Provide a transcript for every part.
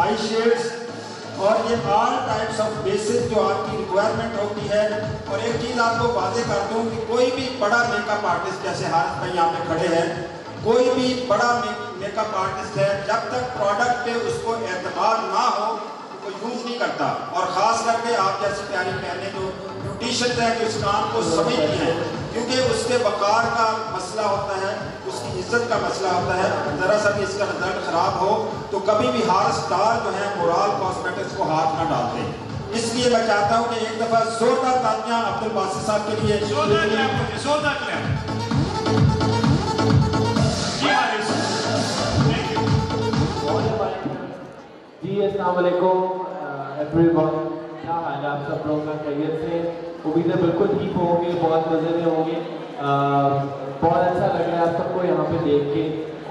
आई shades, और ये all types of basis जो आपकी रिक्वायरमेंट होती है। और एक चीज़ आपको वादे कर दूँ कि कोई भी बड़ा मेकअप आर्टिस्ट, जैसे हारिस भाई यहाँ पे खड़े हैं, कोई भी बड़ा मेकअप आर्टिस्ट है, जब तक प्रोडक्ट पे उसको एतमाद ना हो तो यूज़ नहीं करता। और ख़ास करके आप जैसी प्यारी बहनें जो ब्यूटिशियन है कि उस काम को समझती हैं, क्योंकि उसके वक़ार का मसला होता है, उसकी इज्जत का मसला होता है। ज़रा सा भी इसका रिजल्ट ख़राब हो तो कभी भी हार स्टार जो है मोराल कॉस्मेटिक्स को हाथ ना डालते। इसलिए मैं चाहता हूँ कि एक दफ़ा जोरदार तालियां अब्दुल बासित साहब के लिए। जी अस्सलाम वालेकुम एवरीवन, क्या हाल है आप सब लोगों का? खैरियत से? उम्मीद है बिल्कुल ठीक होंगे, बहुत मज़े में होंगे। बहुत अच्छा लग रहा है आप सबको यहाँ पे देख के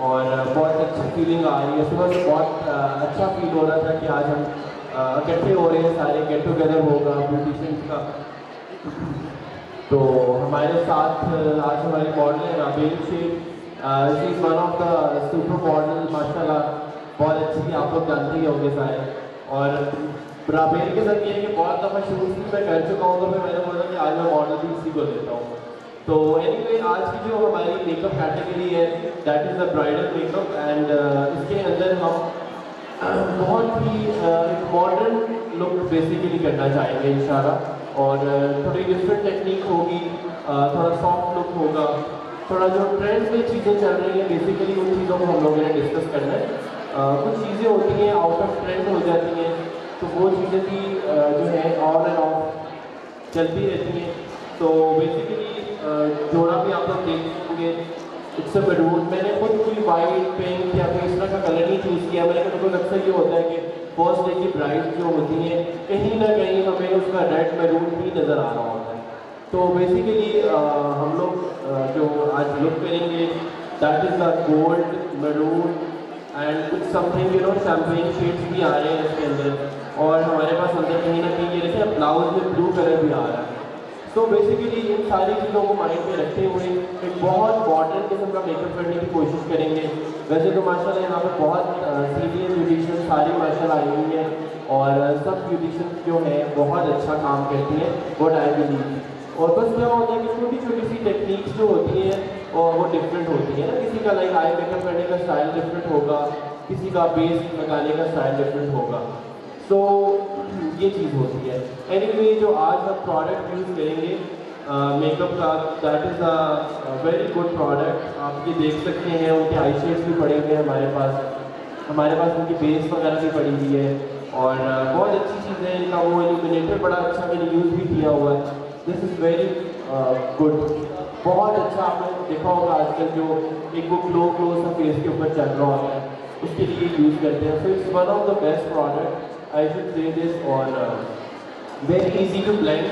और बहुत अच्छी फीलिंग आ रही है। सुबह से बहुत अच्छा फील हो रहा था कि आज हम इकट्ठे हो रहे हैं, सारे गेट टुगेदर होगा ब्यूटिशियंस का। तो हमारे साथ आज हमारे मॉडल है Rabel Sheikh. She is one of the super model, माशाल्लाह बहुत अच्छी, आप लोग जानते ही होंगे सारे। और राबेल के साथ ये है कि बहुत दफ़ा शूट भी मैं कर चुका हूँ, तो फिर मैंने बोला कि आज मैं मॉडल भी इसी को देता हूँ। तो एनीवे आज की जो हमारी मेकअप कैटेगरी है that is the bridal makeup, and इसके अंदर हम बहुत ही एक मॉडर्न लुक बेसिकली करना चाहेंगे इंशाल्लाह। और थोड़ी डिफरेंट टेक्निक होगी, थोड़ा सॉफ्ट लुक होगा, थोड़ा जो ट्रेंड में चीज़ें चल रही हैं बेसिकली उन चीज़ों को हम लोगों ने डिस्कस करना है। कुछ चीज़ें होती हैं आउट ऑफ ट्रेंड हो जाती हैं, तो वो चीज़ें भी जो है ऑन एंड ऑफ चलती रहती हैं। तो बेसिकली जोड़ा भी आप लोग देखेंगे, इट्स अ मैरून। मैंने खुद कोई वाइट पिंक या कोई इस तरह का कलर नहीं चूज़ किया। मैंने बिल्कुल अक्सर ये होता है कि फर्स्ट डे की ब्राइड जो होती हैं कहीं ना कहीं हमें उसका रेड मैरून ही नज़र आ रहा होता है। तो बेसिकली हम लोग जो आज लुक करेंगे that is the gold maroon and कुछ समथिंग शैम्पेन शेड्स भी आ रहे हैं इसके अंदर। और हमारे पास अंदर कहीं ना कहीं ये देखिए ब्लाउज में ब्लू कलर भी आ रहा है। तो बेसिकली इन सारी चीज़ों को माइंड में रखते हुए एक बहुत मॉडर्न किस्म का मेकअप करने की कोशिश करेंगे। वैसे तो माशाल्लाह यहाँ पे बहुत सीनियर ब्यूटिशियन सारी माशाल्लाह आई हुई हैं और सब ब्यूटिशियन जो है बहुत अच्छा काम करती हैं, व्हाट आई बिलीव। और बस क्या होता है कि छोटी छोटी सी टेक्निक्स जो होती हैं और वो डिफरेंट होती है ना। किसी का लाइक आई मेकअप करने का स्टाइल डिफरेंट होगा, किसी का बेस लगाने का स्टाइल डिफरेंट होगा। सो ये चीज़ होती है। एनीवे जो आज हम प्रोडक्ट यूज़ करेंगे मेकअप का that is a very good product. आप ये देख सकते हैं उनके आई शेड्स भी पड़े हुए हैं हमारे पास उनकी बेस वगैरह भी पड़ी हुई है और बहुत अच्छी चीज़ है। इनका वो इल्यूमिनेटर बड़ा अच्छा मैंने यूज़ भी किया हुआ है। दिस इज़ वेरी गुड, बहुत अच्छा। आपने देखा होगा आजकल जो एक वो ग्लो सा फेस के ऊपर चल रहा होता है उसके लिए यूज़ करते हैं। So it's one of the best product I should say this. और वेरी इजी टू ब्लेंड,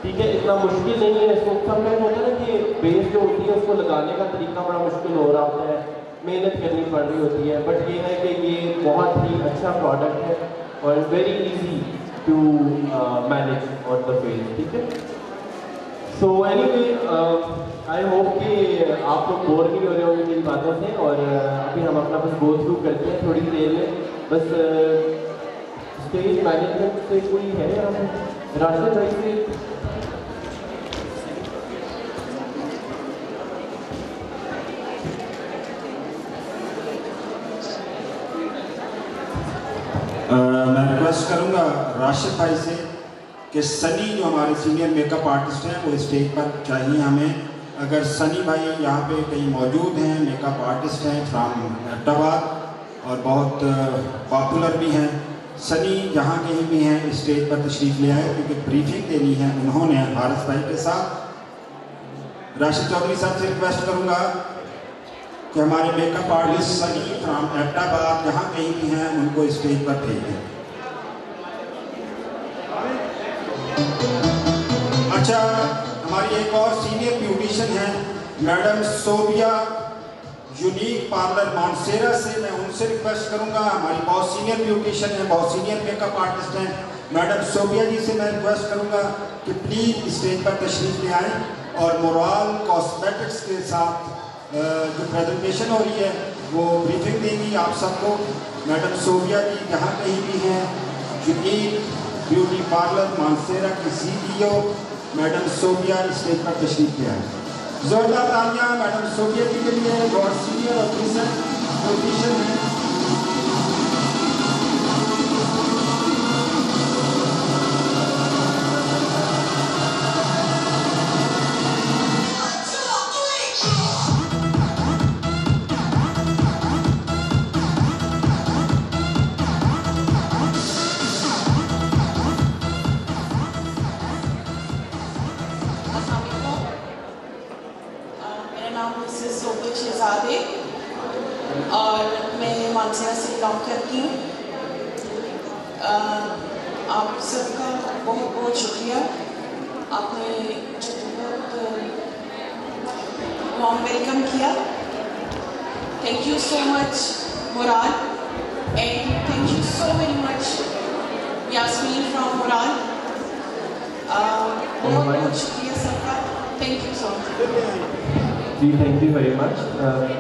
ठीक है, इतना मुश्किल नहीं है। इसको समटाइम होता है ना कि बेस जो होती है उसको लगाने का तरीका बड़ा मुश्किल हो रहा होता है, मेहनत करनी पड़ रही होती है। बट ये है कि ये बहुत ही अच्छा प्रोडक्ट है और very easy to manage on the face, ठीक है। सो एनीवे आई होप कि आप लोग बोर नहीं हो रहे होंगे मेरी बातों से। और अभी हम अपना बस गो थ्रू करते हैं थोड़ी देर में। बस स्टेज मैनेजमेंट से कोई है यहाँ पे? राशिद भाई से मैं रिक्वेस्ट करूँगा राशिद भाई से कि सनी जो हमारे सीनियर मेकअप आर्टिस्ट हैं वो स्टेज पर चाहिए हमें। अगर सनी भाई यहाँ पे कहीं मौजूद हैं, मेकअप आर्टिस्ट हैं फ्राम अहमदाबाद और बहुत पॉपुलर भी हैं, सनी जहाँ कहीं भी हैं स्टेज पर तशरीफ़ ले आए क्योंकि ब्रीफिंग देनी है उन्होंने हारिस भाई के साथ। राशिद चौधरी साहब से रिक्वेस्ट करूँगा कि हमारे makeup artist Sunny from Ahmedabad जहाँ कहीं भी हैं उनको स्टेज पर भेजें। अच्छा, हमारी एक और सीनियर ब्यूटिशियन है madam Sobia unique parlour Mansehra से। मैं उनसे रिक्वेस्ट करूंगा, हमारी बहुत सीनियर ब्यूटिशियन है, बहुत सीनियर मेकअप आर्टिस्ट हैं, मैडम सोबिया जी से मैं रिक्वेस्ट करूंगा कि प्लीज़ स्टेज पर तशरीफ़ ले आएँ और मोराल कॉस्मेटिक्स के साथ जो प्रेजेंटेशन हो रही है वो ब्रीफिंग देंगी आप सबको। मैडम सोबिया जी जहाँ कहीं भी हैं, यूनिक ब्यूटी पार्लर मानसेरा की CEO मैडम सोबिया स्टेज पर तशरीफ ले आए। जोरदार तालियां मैडम सोबिया जी के लिए, बहुत सीनियर ऑफिसर पोजीशन है। और मैं मानसेरा से बिलोंग करती हूँ। आप सबका बहुत बहुत शुक्रिया, आपने बहुत वार्म वेलकम किया। Thank you so much Murad, and thank you so very much Yasmeen from Murad. बहुत बहुत शुक्रिया सबका, thank you so much. Thank you very much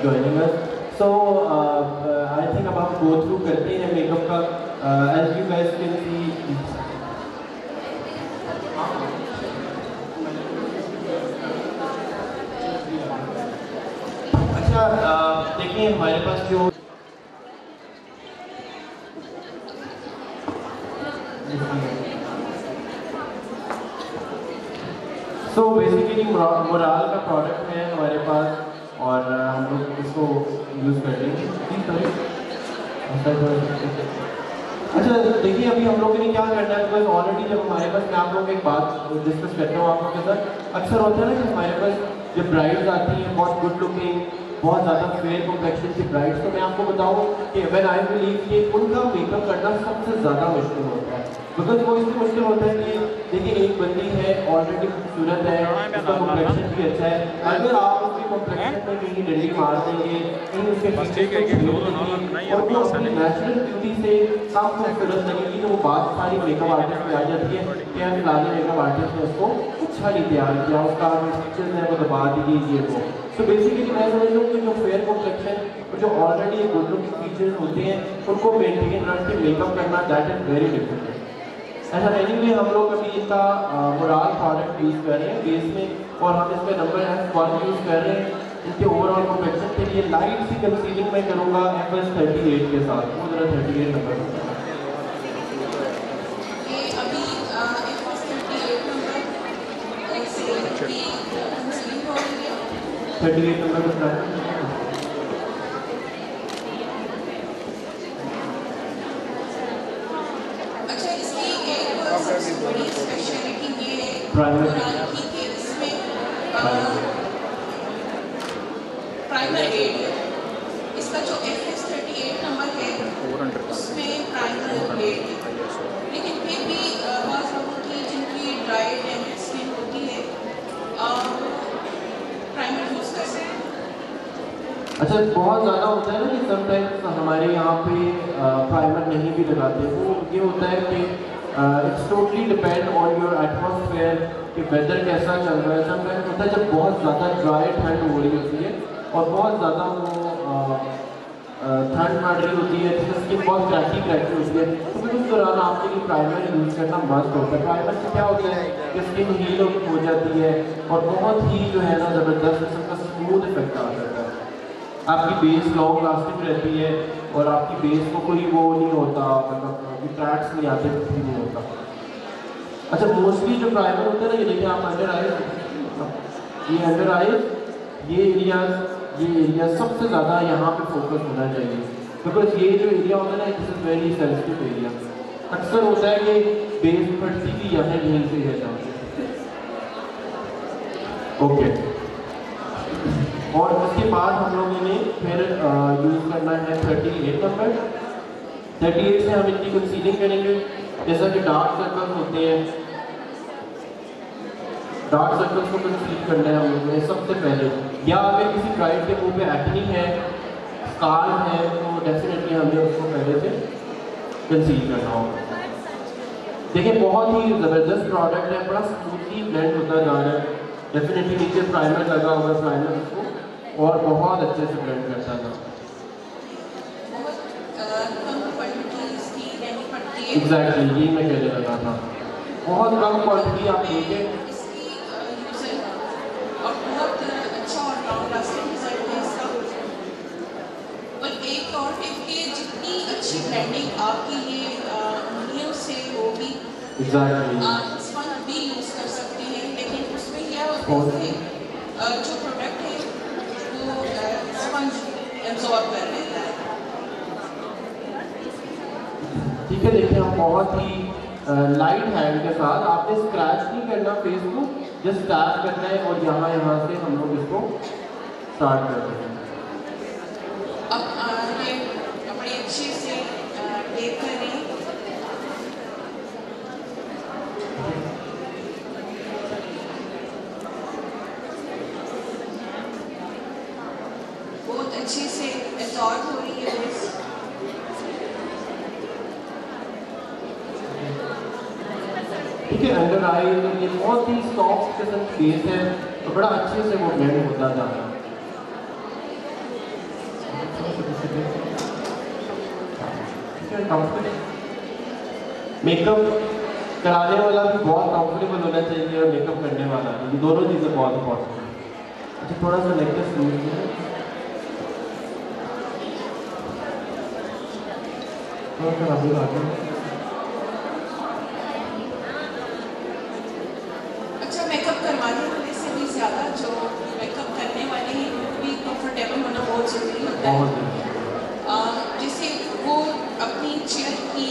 joining us. So I think अब हम go through करते हैं मेकअप का, as you guys can see। अच्छा देखिए हमारे पास जो तो बेसिकली मोराल का प्रोडक्ट है हमारे पास और हम लोग इसको यूज़ कर लेंगे। अच्छा देखिए अभी हम लोगों ने क्या करना है, बिकॉज ऑलरेडी जब हमारे पास, मैं आप लोगों को एक बात डिस्कस करता हूँ आप लोगों के साथ। अक्सर होता है ना कि हमारे पास जब ब्राइड्स आती हैं बहुत गुड लुकिंग, बहुत ज़्यादा फेयर कॉम्प्लेक्शन की ब्राइड्स, तो मैं आपको बताऊँ कि व्हेन आई बिलीव कि उनका मेकअप करना सबसे ज़्यादा मुश्किल होता है। बिकॉज वो इसलिए मुश्किल होता है कि देखिए एक बंदी है ऑलरेडी खूबसूरत है, उसका कॉम्प्लेक्शन भी अच्छा है, अगर आप उसकी कॉम्प्लेक्शन में कहीं डंडी मार देंगे, कहीं उसके और वो अपनी नेचुरल ब्यूटी से कम खूबसूरत लगेगी, तो वो बात सारी मेकअप आर्टिस्ट में आ जाती है कि हम फिलहाल मेकअप आर्टिस्ट ने उसको अच्छा नहीं तैयार किया, उसका फीचर्स है वो दबा दीजिए ये वो। तो बेसिकली मैं समझ लूँ कि जो फेयर कॉम्प्लेक्शन और जो ऑलरेडी गुड लुकिंग फीचर्स होते हैं उनको मेंटेन रख के मेकअप करना दैट इज़ वेरी डिफिकल्ट। ऐसा एनीवे हम लोग अभी इसका मोराल प्रोडक्ट यूज़ कर रहे हैं बेस में, और हम इसमें नंबर F1 यूज़ कर रहे हैं। इसके ओवरऑल कॉम्प्लेक्शन के लिए लाइट सी कंसीलिंग मैं करूँगा FS38 के साथ। वो जरा 38 नंबर 38 नंबर बताया। बड़ी स्पेशलिटी ये प्राइमर की कि इसमें प्राइमर एड है। इसका जो FS38 नंबर है उसमें प्राइमर एड है, लेकिन फिर भी बहुत लोगों की जिनकी ड्राई डैमेज स्किन होती है प्राइमर यूज़ कर सकते हैं। अच्छा बहुत ज़्यादा होता है ना कि समटाइम्स हमारे यहाँ पे प्राइमर नहीं भी लगाते। वो ये होता है कि it's totally depend on your atmosphere कि वेदर कैसा चल रहा है। समटाइम्स होता है जब बहुत ज़्यादा ड्राई ठंड हो रही होती है और बहुत ज़्यादा वो ठंड पड़ रही होती है, जिससे स्किन बहुत क्रैकी होती है, तो फिर उस दौरान आपके लिए प्राइमर यूज़ करना मस्ट होता है। प्राइमर से क्या होता है कि स्किन हील हो जाती है और बहुत ही जो है ना ज़बरदस्त किस्म का स्मूथ इफेक्ट आ जाता है। आपकी बेस लॉन्ग लास्टिंग रहती है और आपकी बेस को कोई वो नहीं होता, मतलब ट्रैक्स नहीं आते, कुछ भी नहीं होता। अच्छा मोस्टली जो प्राइमर होता है ना, ये देखिए आप अंडर आइज, ये अंडर आइज ये एरिया सबसे ज़्यादा यहाँ पे फोकस होना चाहिए, बिकॉज ये जो एरिया होता है ना this is very sensitive area. अक्सर होता है कि बेस फटती भी यहाँ झील से है जाते। ओके, और उसके बाद हम लोगों ने फिर यूज़ करना है 38 नंबर। 38 से हम इनकी कंसीलिंग करेंगे। जैसा कि डार्क सर्कल्स होते हैं, डार्क सर्कल्स को कंसील करना है हम लोगों ने सबसे पहले, या अगर किसी ब्राइड के मुंह पे एक्नी है, स्कार्फ है, तो डेफिनेटली हमें उसको पहले से कंसील करना होगा। देखिए बहुत ही ज़बरदस्त प्रोडक्ट है, बड़ा स्मूथली ब्लेंड होता जा रहा है। डेफिनेटली नीचे प्राइमर लगा हुआ है, प्राइमर उसको और बहुत अच्छे से ब्लेंड करता था। कम क्वांटिटीज की लेनी पड़ती है। एग्जैक्टली यही मैं कहने लगा था, बहुत कम क्वांटिटी आप लेंगे इसकी यूजर और बहुत अच्छा और लॉन्ग लास्टिंग रिजल्ट है इसका। और एक और टिप कि जितनी अच्छी ब्लेंडिंग आपकी ये उंगलियों से होगी, एग्जैक्टली आप स्पंज भी यूज कर सकते हैं, लेकिन उसमें क्या होता है जो प्रोडक्ट है वो स्पंज एब्जॉर्ब कर लेता है। ठीक है, देखिए हम बहुत ही लाइट हैंड के साथ, आपने स्क्रैच नहीं करना फेस को, जस्ट टैप करना है और यहाँ से हम लोग इसको स्टार्ट करते हैं। अब ये बड़े अच्छे से टेप करें। बहुत अच्छे से एब्जॉर्ब हो रही है बेस। ठीक है, अंडर आई ये बहुत ही सॉफ्ट किस्म की बेस है तो बड़ा अच्छे से वो ब्लेंड होता जा रहा है। मेकअप कराने वाला भी बहुत कंफर्टेबल होना चाहिए और मेकअप करने वाला भी, दोनों चीज़ें बहुत इंपॉर्टेंट है। अच्छा, थोड़ा सा नेकलेस लूज है, थोड़ा सा अभी आगे। अच्छा, मेकअप करवाने वाले से भी ज़्यादा जो मेकअप करने वाले हैं वो भी कंफर्टेबल होना बहुत ज़रूरी होता है। जैसे वो अपनी चेयर की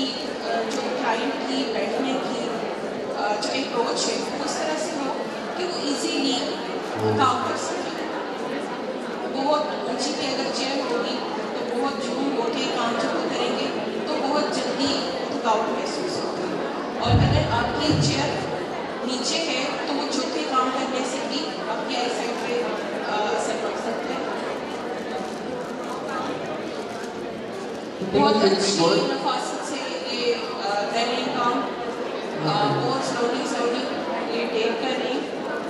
जो क्लाइंट की बैठने की जो अप्रोच है उस तरह से हो कि वो इजीली काम कर सके। बहुत ऊंची की अगर चेयर होगी तो बहुत झूम होके काम जब वो करेंगे तो बहुत जल्दी थकावट महसूस होगी, और अगर आपकी चेयर नीचे है तो वो झुक के काम करने से भी आपकी आई साइड पे असर पड़ सकता है। बहुत अच्छी नफासत से ये कर रहे हैं काम, बहुत स्लोली ये टेक कर रहे हैं।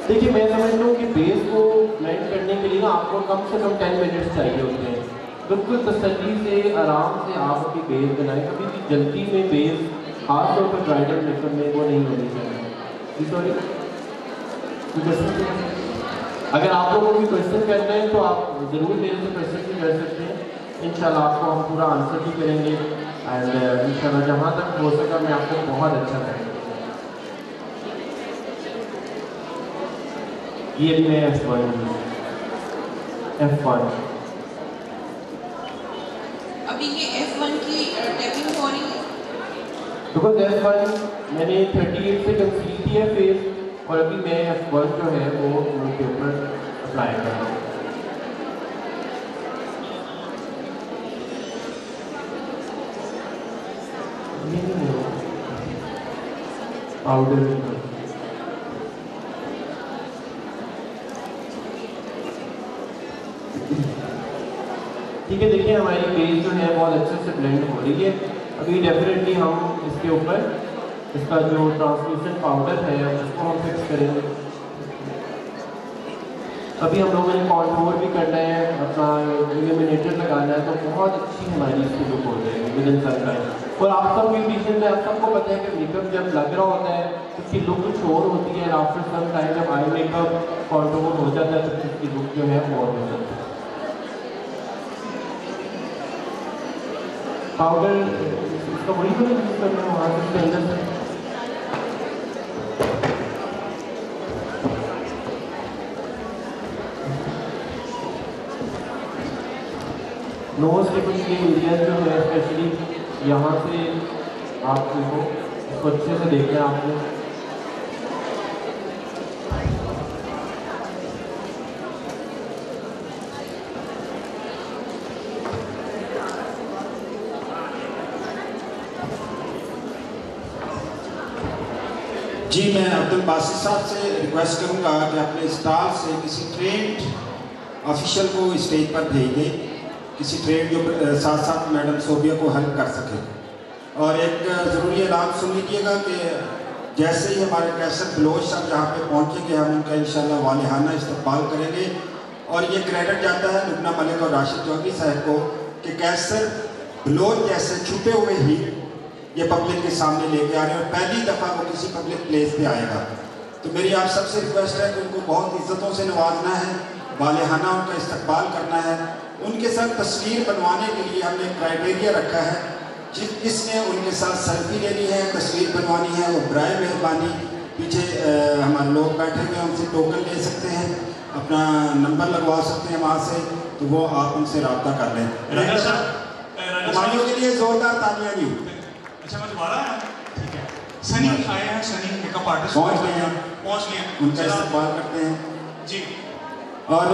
देखिए, मैं समझता हूँ कि बेस को ब्लेंड करने के लिए ना आपको कम से कम 10 मिनट्स चाहिए होते हैं। बिल्कुल तसल्ली से आराम से आप अपनी बेस बनाएं, कभी भी जल्दी में बेस खास तौर पर ब्राइडल मेकअप में वो नहीं होनी चाहिए। सॉरी, अगर आप लोगों को भी क्वेश्चन करना है तो आप ज़रूर मेरे से क्वेश्चन भी कर सकते हैं, इंशाल्लाह आपको हम पूरा आंसर भी करेंगे एंड इंशाल्लाह जहाँ तक हो सका मैं आपको बहुत अच्छा करेंगे। ये भी मैं F1 अभी ये F1 की टैपिंग हो रही है बिकॉज F1 मैंने 38 से कंसील किया फेस और अभी मैं F1 जो है वो मुंह के ऊपर अप्लाई कर रहा हूँ। पाउडर ठीक है, देखिए हमारी बेस जो है बहुत अच्छे से ब्लेंड हो रही है। अभी डेफिनेटली हम इसके ऊपर इसका जो ट्रांसलूसेंट पाउडर है उसको हम फिक्स करेंगे। अभी हम लोगों ने कॉन्टूर भी करना है, अपना इल्यूमिनेटर लगाना है, तो बहुत अच्छी हमारी इसकी लुक हो जाएगी विद इन सम टाइम। और आप सब ब्यूटिशियन में आप सबको पता है कि मेकअप जब लग रहा होता है उसकी लुक कुछ और होती है, आफ्टर सम टाइम जब आई मेकअप कॉन्टूर हो जाता है तो उसकी लुक जो है और हो जाती है। पाउडर इसका वही तो यूज करना है वहाँ से अंदर से। नोज के कुछ ये एरिया जो है स्पेशली यहाँ से आप देखो इसको अच्छे से देखना है आपने। जी, मैं अब्दुल बासित साहब से रिक्वेस्ट करूंगा कि अपने स्टाफ से किसी ट्रेंड ऑफिशियल को स्टेज पर भेज दें, किसी ट्रेंड जो साथ साथ मैडम सोबिया को हेल्प कर सके। और एक ज़रूरी ऐलान सुन लीजिएगा कि जैसे ही हमारे कैसर बलोच साहब जहाँ पे पहुँचेंगे हम उनका इंशाल्लाह वालिहाना इस्तकबाल करेंगे। और ये क्रेडिट जाता है लुबना मलिक और राशिद चौधरी साहब को कि कैसर बलोच जैसे छुपे हुए ही ये पब्लिक के सामने लेके आ रहे हैं और पहली दफ़ा वो किसी पब्लिक प्लेस पे आएगा। तो मेरी आप सबसे रिक्वेस्ट है कि उनको बहुत इज्जतों से नवाजना है, वालेहाना उनका इस्तकबाल करना है। उनके साथ तस्वीर बनवाने के लिए हमने क्राइटेरिया रखा है, जिसने उनके साथ सेल्फी लेनी है, तस्वीर बनवानी है, वो बराए मेहरबानी पीछे हमारे लोग बैठे हुए हैं, उनसे टोकन ले सकते हैं, अपना नंबर लगवा सकते हैं वहाँ से, तो वो आप उनसे रब्ता कर लें। कुमारियों के लिए जोरदार तालियां जी। अच्छा मैं दोबारा आया, ठीक है। सनी आए हैं, सनी मेकअप आर्टिस्ट पहुँच गए हैं, उनका इस्तकबाल करते हैं जी। और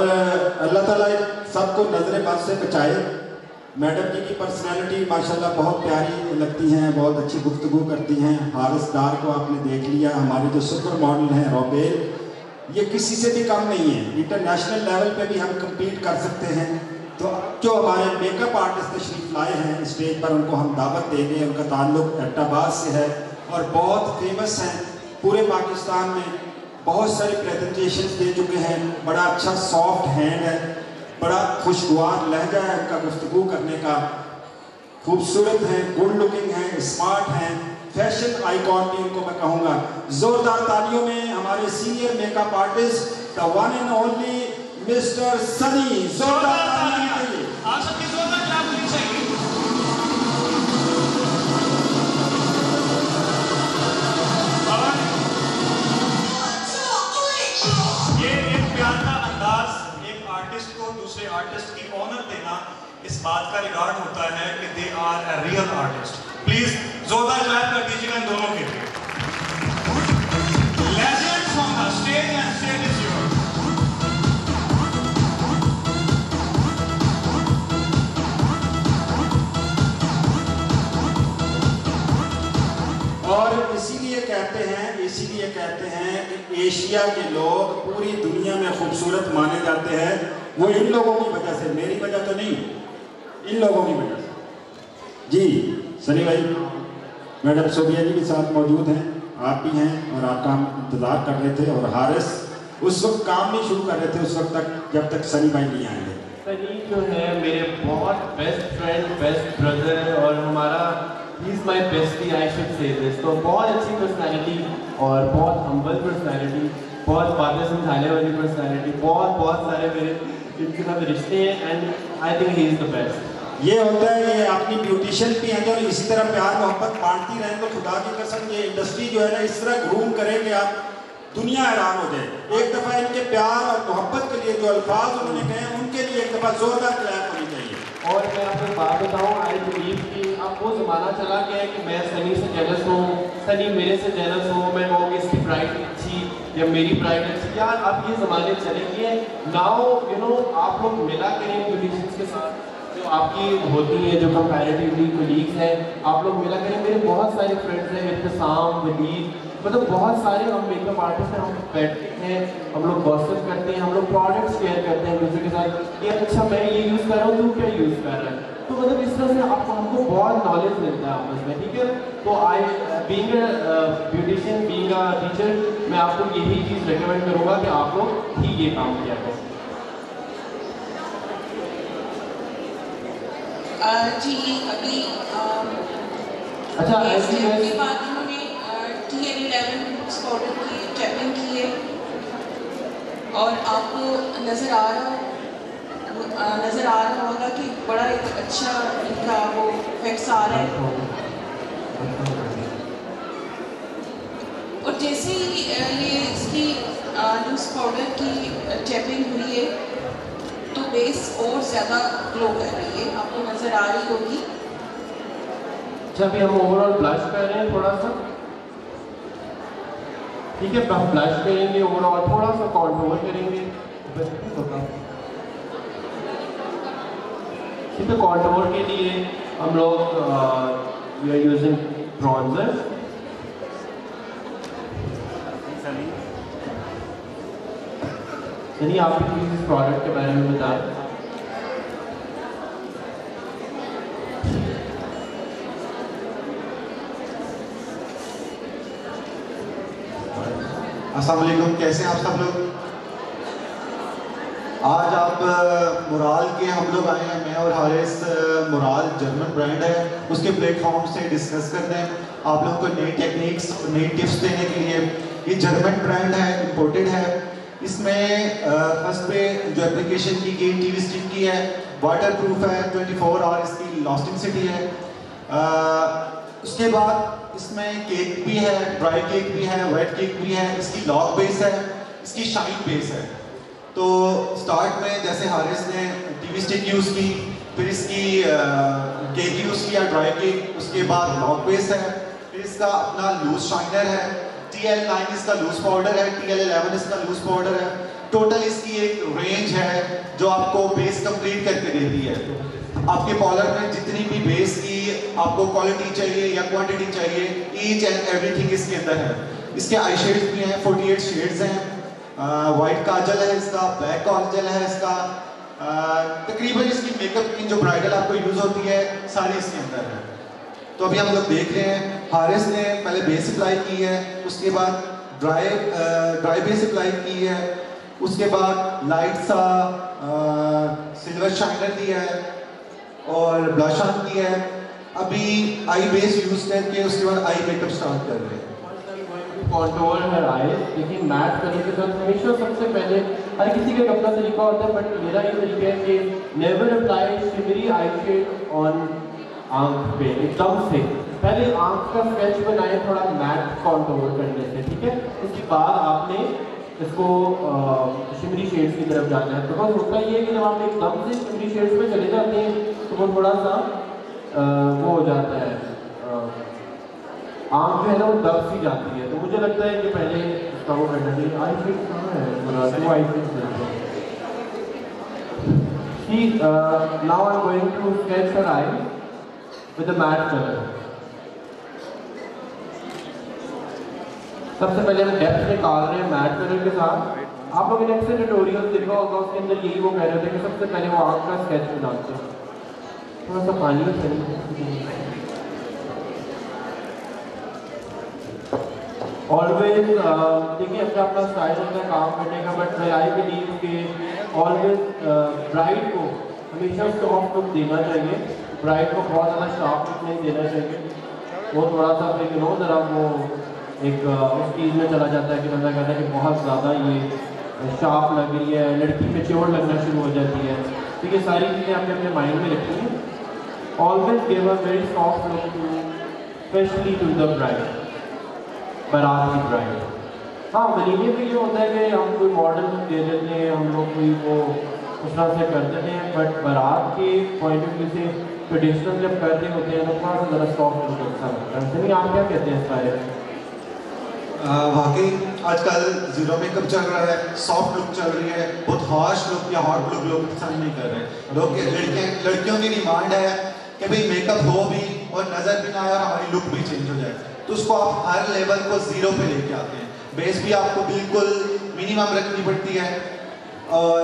अल्लाह ताला सबको नजर बद से बचाए। मैडम जी की पर्सनालिटी माशाल्लाह बहुत प्यारी लगती हैं, बहुत अच्छी गुफ्तगू करती हैं। हारिस डार को आपने देख लिया, हमारे जो सुपर मॉडल हैं रोबेल, ये किसी से भी कम नहीं है, इंटरनेशनल लेवल पे भी हम कम्पीट कर सकते हैं। तो जो हमारे मेकअप आर्टिस्ट तशरीफ लाए हैं स्टेज पर, उनको हम दावत देंगे। उनका ताल्लुक एबटाबाद से है और बहुत फेमस हैं पूरे पाकिस्तान में, बहुत सारी प्रेजेंटेशंस दे चुके हैं। बड़ा अच्छा सॉफ्ट हैंड है, बड़ा खुशगवार लहजा है उनका गुफ्तगू करने का, खूबसूरत हैं, गुड लुकिंग हैं, स्मार्ट हैं, फैशन आइकॉन भी उनको मैं कहूँगा। जोरदार तालियों में हमारे senior makeup artist the one and only mister Sunny. जोरदार तालियां चाहिए, आप सबकी जोरदार क्लैप होनी चाहिए। ये एक प्यार का अंदाज, एक आर्टिस्ट को दूसरे आर्टिस्ट की ऑनर देना, इस बात का रिकॉर्ड होता है कि they are a real artist. Please जोरदार क्लैप कर दीजिएगा इन दोनों के लिए। Legends on the stage and stage is yours. और इसीलिए कहते हैं कि एशिया के लोग पूरी दुनिया में खूबसूरत माने जाते हैं, वो इन लोगों की वजह से, मेरी वजह तो नहीं, इन लोगों की वजह से। जी सनी भाई, मैडम सोबिया जी के साथ मौजूद हैं, आप भी हैं और आपका हम इंतज़ार कर रहे थे। और हारिस उस वक्त काम नहीं शुरू कर रहे थे, उस वक्त तक जब तक सनी भाई नहीं आएंगे। सनी जो है मेरे बहुत बेस्ट फ्रेंड, बेस्ट ब्रदर और हमारा he is my bestie, I should say this. तो बहुत अच्छी पर्सनैलिटी और बहुत हम्बल पर्सनैलिटी, बहुत बातें समझाने वाली पर्सनैलिटी, बहुत सारे मेरे इनके साथ रिश्ते हैं and I think he is the best. ये होता है, ये अपनी ब्यूटिशियन भी हैं और इसी तरह प्यार मोहब्बत बांटती रहें तो खुदा की कसम ये इंडस्ट्री जो है ना इस तरह ग्रूम करे कि आप दुनिया हैरान हो जाए। एक दफ़ा इनके प्यार और मोहब्बत के लिए जो अल्फाज उन्होंने कहे उनके लिए एक दफ़ा जोरदार क्लैप होनी चाहिए। और मैं आपको बात बताऊँ, आई बिलीव कि अब वो ज़माना चला गया है कि मैं सनी से जेलस हूँ, सनी मेरे से जेलस हूँ, मैं कहूँगी इसकी ब्राइड अच्छी या मेरी ब्राइड अच्छी। यार अब ये ज़माने चले गए। नाउ यू नो आप लोग मिला करें म्यूजिशियंस के साथ जो आपकी होती है, जो कंपैरेटिवली कोलीग्स हैं, आप लोग मिला करें। मेरे बहुत सारे फ्रेंड्स हैं, इब्तिसाम, वलीद, मतलब बहुत सारे हम मेकअप आर्टिस्ट हैं, हम बैठते हैं, हम लोग गॉसिप करते हैं, हम लोग प्रोडक्ट्स शेयर करते हैं एक दूसरे के साथ। ये अच्छा मैं ये यूज़ कर रहा हूँ, तू क्या यूज़ कर रहा है, तो मतलब इस तरह से आपको हमको बहुत नॉलेज मिलता है आपस में, ठीक है। तो I being a beautician, being a teacher, मैं आपको यही चीज़ रिकमेंड करूँगा कि आप लोग ही ये काम किया करें। जी अभी अच्छा के बाद उन्होंने TN11 पाउडर की टैपिंग की है और आपको नज़र आ रहा होगा कि बड़ा एक अच्छा इनका वो इफेक्ट्स आ रहा है। और जैसे ही ये इसकी लूज पाउडर की टैपिंग हुई है तो बेस और ज़्यादा ग्लो कर रही है, आपको नज़र आ रही होगी। अच्छा अभी हम ओवरऑल ब्लश कर रहे हैं थोड़ा सा, ठीक है, हम ब्लश करेंगे, ओवरऑल थोड़ा सा कॉन्टूर करेंगे, ठीक है। कॉन्टूर के लिए हम लोग वी आर यूजिंग ब्रॉन्जर। यानी आप प्लीज इस प्रोडक्ट के बारे में बताएं। अस्सलाम वालेकुम, कैसे हैं आप सब लोग? आज आप मोराल के हम लोग आए हैं, मैं और हारिस। मोराल जर्मन ब्रांड है, उसके प्लेटफॉर्म से डिस्कस करते हैं आप लोगों को नई टेक्निक्स और नई टिप्स देने के लिए। ये जर्मन ब्रांड है, इम्पोर्टेड है। इसमें फर्स्ट पे जो एप्लीकेशन की गई टीवी स्टिक की है, वाटर प्रूफ है, 24 आवर इसकी लास्टिंग है। उसके बाद इसमें केक भी है, ड्राई केक भी है, वेट केक भी है। इसकी लॉक बेस है, इसकी शाइन बेस है। तो स्टार्ट में जैसे हारिस ने टीवी स्टिक यूज़ की, फिर इसकी केक यूज़ किया, ड्राई केक, उसके बाद लॉक बेस है, फिर इसका अपना लूज शाइनर है, TL9 इसका लूज पाउडर है, TL11 इसका लूज पाउडर है। टोटल इसकी एक रेंज है जो आपको बेस कंप्लीट करके देती है। आपके पॉलर में जितनी भी बेस की आपको क्वालिटी चाहिए या क्वांटिटी चाहिए, ईच एंड एवरीथिंग इसके अंदर है। इसके आई शेड्स भी हैं, 48 शेड्स हैं। वाइट काजल है इसका, ब्लैक काजल है इसका। तकरीबन इसकी मेकअप की जो ब्राइडल आपको यूज़ होती है सारी इसके अंदर है। तो अभी हम लोग देख रहे हैं, हारिस ने पहले बेस अप्लाई की है, उसके बाद ड्राई बेस अप्लाई की है, उसके बाद लाइट सा सिल्वर शाइनर दिया है और ब्लश ऑन किया है। अभी आई बेस यूज़ करके उसके बाद आई मेकअप स्टार्ट कर रहे हैं। कॉन्टोर है आईज, देखिए मैट करने के साथ हमेशा सबसे पहले हर किसी का अपना तरीका होता है, बट मेरा ये तरीका है कि never apply shimmery eye shade on आंख पे एकदम से। पहले आंख का स्केच बनाए थोड़ा मैट कॉन्टोर करने से, ठीक है। उसके बाद आपने इसको शिमरी शेड्स की तरफ जाना है। बिकॉज होता ये है कि जब आप एकदम से शिमरी शेड्स में चले जाते हैं तो वो थोड़ा सा वो हो जाता है, आँख जो है ना वो दब सी जाती है। तो मुझे लगता है कि पहले इसका वो करना चाहिए। आई शेड कहाँ है, वो I shade now I am going to sketch her eye with the matte colour. सबसे पहले हम डेप्थ निकाल रहे हैं मैट कलर के साथ। आप लोगों ने अक्सर ट्यूटोरियल देखा होगा, उसके अंदर यही वो कह रहे थे कि सबसे पहले वो आँख का स्केच बनाते हैं। थोड़ा सा पानी ऑलवेज देखिए अपना अपना स्टाइल होता है काम करने का, बट आई बिलीव कि ऑलवेज ब्राइड को हमेशा सॉफ्ट लुक देना चाहिए। ब्राइड को बहुत ज़्यादा शार्प लुक नहीं देना चाहिए। वो थोड़ा सा फिर ज़रा वो एक उस चीज़ में चला जाता है कि बंदा कहता है कि बहुत ज़्यादा ये शार्प लग रही है, लड़की मैच्योर लगना शुरू हो जाती है। तो ये सारी चीज़ें आपने अपने माइंड में रखी हैं। Always give a very soft look to specially to the bride, बारात की ब्राइड। हाँ, वलीमे पे ये होता है कि हम कोई मॉडल दे देते हैं, हम लोग कोई वो उस तरह से कर देते हैं, बट बारात के पॉइंट ऑफ व्यू से ट्रेडिशनल जब कर रहे होते हैं तो थोड़ा सा ज़रा सॉफ्ट लुक अच्छा लगता है। सनी आप क्या कहते हैं इस बारे में? वाकई आजकल जीरो मेकअप चल रहा है, सॉफ्ट लुक चल रही है, बहुत हार्श लुक या हॉट लुक लोग पसंद नहीं कर रहे। लोग लड़कियों की डिमांड है कि भाई मेकअप हो भी और नज़र भी ना आए और हमारी लुक भी चेंज हो जाए। तो उसको आप हर लेवल को ज़ीरो पे लेके आते हैं। बेस भी आपको बिल्कुल मिनिमम रखनी पड़ती है और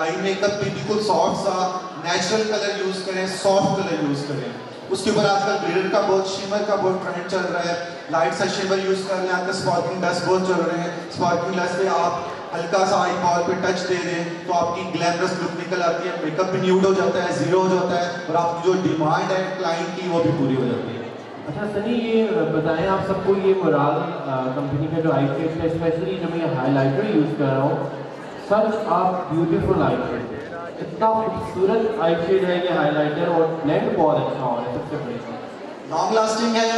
आई मेकअप भी बिल्कुल सॉफ्ट सा नेचुरल कलर यूज़ करें, सॉफ्ट कलर यूज़ करें। उसके ऊपर आजकल ग्लिटर का बहुत, शिमर का बहुत ट्रेंड चल रहा है। लाइट सा शिमर यूज़ कर लें, आपका स्पार्कलिंग डस्ट बहुत चल रहे हैं। स्पार्कलिंग डस्ट पे आप हल्का सा आई बॉल पे टच दे दें तो आपकी ग्लैमरस लुक निकल आती है, मेकअप भी न्यूड हो जाता है, ज़ीरो हो जाता है और आपकी जो डिमांड है क्लाइंट की वो भी पूरी हो जाती है। अच्छा सनी, ये बताएं आप सबको, ये मोराल कंपनी का जो आई शेड है, स्पेशली जो मैं हाईलाइटर यूज़ कर रहा हूँ, सच आप ब्यूटीफुल आई शेड, इतना खूबसूरत आई शेड है ये हाईलाइटर और ब्लेंड बहुत अच्छा हो रहा है। सबसे बड़ी लॉन्ग लास्टिंग है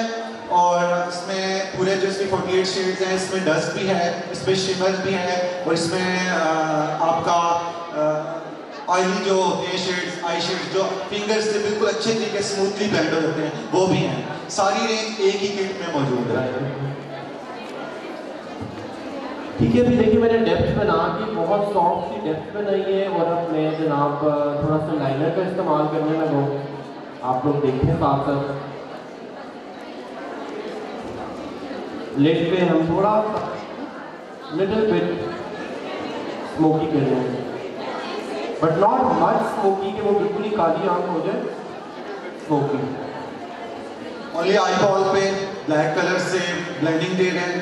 और इसमें पूरे जो इसके 48 शेड्स हैं, इसमें डस्ट भी है, इसमें शिमर भी है और इसमें आपका ऑयली जो होते हैं शेड्स, आई शेड्स जो फिंगर्स से बिल्कुल अच्छे तरीके से स्मूथली ब्लेंड हो जाते हैं, वो भी हैं। सारी रेंज एक ही किट में मौजूद है। ठीक है, अभी देखिए मैंने डेप्थ बना के बहुत सॉफ्ट सी डेप्थ बनाई है और अब मैं जनाब थोड़ा सा लाइनर का इस्तेमाल करने लगा। आप लोग देखें साथ साथ लिड पे हम थोड़ा लिटिल बिट स्मोकी कर रहे हैं, बट नॉट मच स्मोकी कि वो बिल्कुल ही काली आंख हो जाए। स्मोकी ओनली आई बॉल पे ब्लैक कलर से ब्लेंडिंग दे रहे हैं।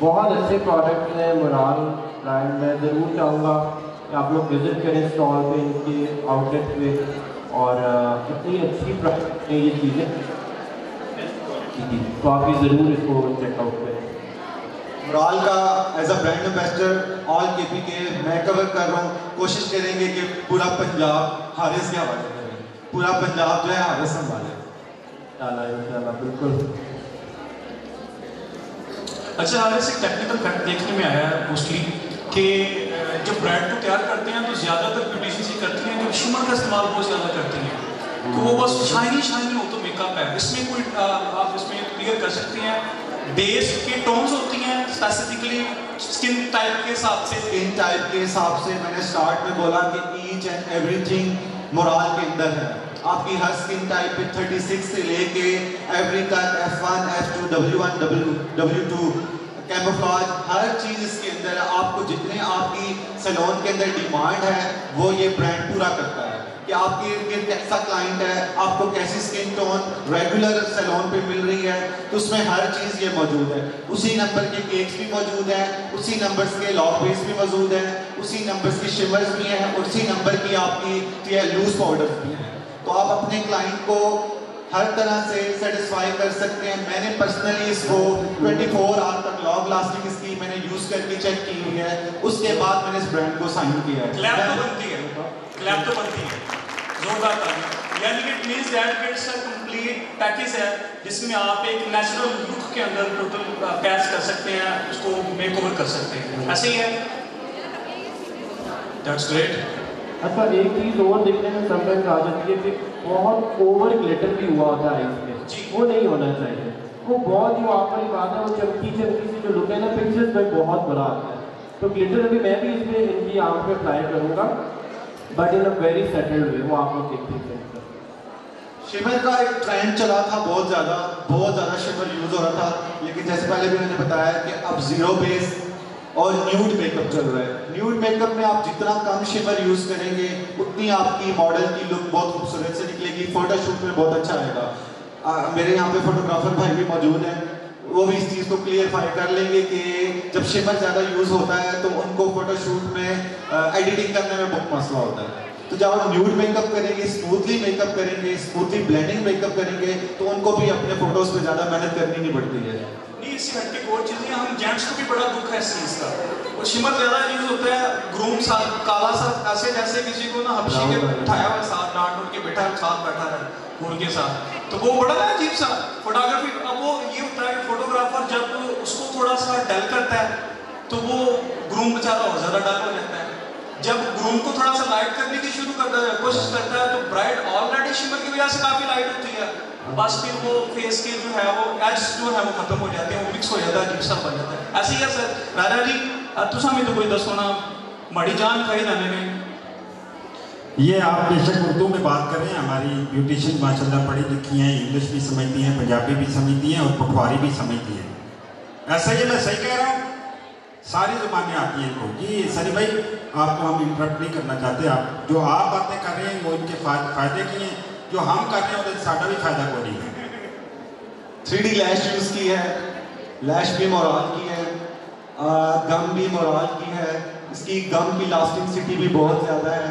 बहुत अच्छे प्रोडक्ट हैं मोराल ब्रांड में। ज़रूर चाहूँगा कि आप लोग विज़िट करें स्टॉल पे, इनके आउटलेट पे, और इतनी अच्छी प्रोडक्ट हैं ये चीज़ें, तो आप भी ज़रूर इसको चेकआउट करें। मोराल का as a brand ambassador all KPK मैं कवर कर रहा हूँ। कोशिश करेंगे कि पूरा पंजाब हारिस के हवाले करें, पूरा पंजाब जो है हारिस संभाले इंशाल्लाह बिल्कुल। अच्छा हारिस, एक टेक्निकल फैक्ट देखने में आया है मोस्टली कि जब ब्रांड को तैयार करते हैं तो ज़्यादातर ब्यूटिशियंस ये करती हैं कि शिमर का इस्तेमाल बहुत ज़्यादा करती हैं, तो वो बस शाइनी हो तो मेकअप है। इसमें कोई आप इसमें क्लियर कर सकते हैं बेस की टोन्स होती हैं स्पेसिफिकली स्किन टाइप के हिसाब से? स्किन टाइप के हिसाब से मैंने स्टार्ट में बोला कि ईच एंड एवरीथिंग मोराल के अंदर है। आपकी हर स्किन टाइप पे 36 से लेके एवरी तक F1, F2, W1, W2 camouflage हर चीज़ इसके अंदर है। आपको जितने आपकी सैलून के अंदर डिमांड है वो ये ब्रांड पूरा करता है कि आपके इर्द कैसा क्लाइंट है, आपको कैसी स्किन टोन रेगुलर सैलून पे मिल रही है, तो उसमें हर चीज़ ये मौजूद है। उसी नंबर के केक्स भी मौजूद हैं, उसी नंबर्स के लॉक बेस भी मौजूद हैं, उसी नंबर्स की शिमर्स भी हैं, उसी नंबर की आपकी लूज पाउडर्स भी हैं। तो आप अपने क्लाइंट को हर तरह से सेटिस्फाई कर सकते हैं। मैंने पर्सनली इसको 24 आवर तक लॉन्ग लास्टिंग इसकी मैंने यूज़ करके चेक की हुई है, उसके बाद मैंने इस ब्रांड को साइन किया है। क्लैप तो बनती है, क्लैप तो बनती है, जोरदार ताली। यानी it means that it's a complete package है जिसमें आप एक नेचुरल लुक के अंदर टोटल कैच कर सकते हैं, उसको मेकओवर कर सकते हैं। ऐसे ही है, दैट्स ग्रेट। अच्छा, एक चीज़ और देखने में समटाइम्स आ जाती है कि बहुत ओवर ग्लिटर भी हुआ होता है इसमें, वो नहीं होना चाहिए। वो बहुत ही वहाँ पर ही बात है, वो चमकी सी जो लुक है ना पिक्चर्स में बहुत बुरा आता है। तो ग्लिटर अभी मैं भी इसमें इनकी आँख पे अप्लाई करूँगा, but in a very settled way, वो आप लोग देखते हैं। शिमर का एक ट्रेंड चला था, बहुत ज़्यादा शिमर यूज़ हो रहा था, लेकिन जैसे पहले भी मैंने बताया कि अब जीरो बेस और न्यूड मेकअप चल रहा है। न्यूड मेकअप में आप जितना कम शिमर यूज़ करेंगे उतनी आपकी मॉडल की लुक बहुत खूबसूरत से निकलेगी, फोटोशूट में बहुत अच्छा आएगा। मेरे यहाँ पे फोटोग्राफर भाई भी मौजूद हैं, वो भी इस चीज़ को क्लियरफाई कर लेंगे कि जब शिमर ज़्यादा यूज़ होता है तो उनको फोटोशूट में एडिटिंग करने में बहुत मसला होता है। तो जब आप न्यूड मेकअप करेंगे, स्मूथली मेकअप करेंगे, स्मूथली ब्लेंडिंग मेकअप करेंगे, तो उनको भी अपने फोटोज़ पे ज़्यादा मेहनत करनी नहीं पड़ती है। नहीं, इससे हटके एक और चीज़ है, हम जेंट्स को भी बड़ा दुख है इस चीज़ का। और शिमर ज़्यादा यूज़ होता है ग्रूम सा काला सा, ऐसे जैसे किसी को ना हबशी के उठाया हुआ साथ डांट उठ के बैठा साथ बैठा है घूर के साथ, तो वो बड़ा ना अजीब सा फोटोग्राफी। अब वो ये होता है कि फोटोग्राफर जब उसको थोड़ा सा डल करता है तो वो ग्रूम बेचारा और ज़्यादा डल हो जाता है। जब ग्रूम को थोड़ा सा लाइट करने की शुरू करता है, कोशिश करता है, तो ब्राइड ऑलरेडी शिमर की वजह से काफ़ी लाइट होती है, बस फिर वो फेस के जो है वो एज जो है वो खत्म हो जाते हैं, वो मिक्स हो जाता है, अजीब सा बन जाता है। ऐसे ही है सर। राजा जी तुसा में तो कोई दसो ना बड़ी जान खाई जाने में। ये आप बेशक उर्दू में बात कर रहे हैं, हमारी ब्यूटिशियन माशाल्लाह पढ़ी लिखी हैं, इंग्लिश भी समझती हैं, पंजाबी भी समझती हैं और पटवारी भी समझती हैं। ऐसा ही मैं सही कह रहा हूँ, सारी ज़ुबानें आती हैं इनको। जी सनी भाई, आपको हम इंटरप्ट नहीं करना चाहते, आप जो आप बातें कर रहे हैं वो इनके फ़ायदे की हैं, जो हम कर रहे हैं उससे साਡਾ भी फायदा कोई नहीं है। 3D लैश यूज़ की है, लैश भी मोराल की है, गम भी मोराल की है, इसकी गम की लास्टिंग सिटी भी बहुत ज़्यादा है।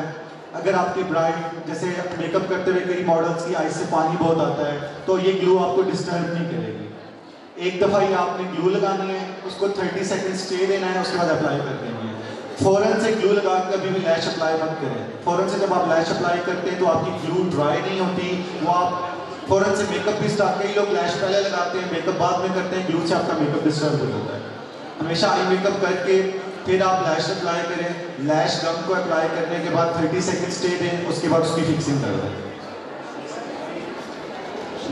अगर आपकी ब्राइड जैसे मेकअप करते हुए कई मॉडल्स की आइज से पानी बहुत आता है तो ये ग्लू आपको डिस्टर्ब नहीं करेगी। एक दफ़ा ही आपने ग्लू लगानी है, उसको 30 सेकंड स्टे देना है, उसके बाद अप्लाई कर देनी है। फ़ौरन से ग्लू लगा कर कभी भी लैश अप्लाई मत करें। फ़ौरन से जब आप लैश अप्लाई करते हैं तो आपकी ग्लू ड्राई नहीं होती, वो आप फ़ौरन से मेकअप भी स्टार्ट, कई लोग लैश पहले लगाते हैं मेकअप बाद में करते हैं, ग्लू से आपका मेकअप डिस्टर्ब हो जाता है। हमेशा आई मेकअप करके फिर आप लैश अप्लाई करें, लैश गम को अप्लाई करने के बाद 30 सेकंड स्टे दें, उसके बाद उसकी फिक्सिंग कर दें।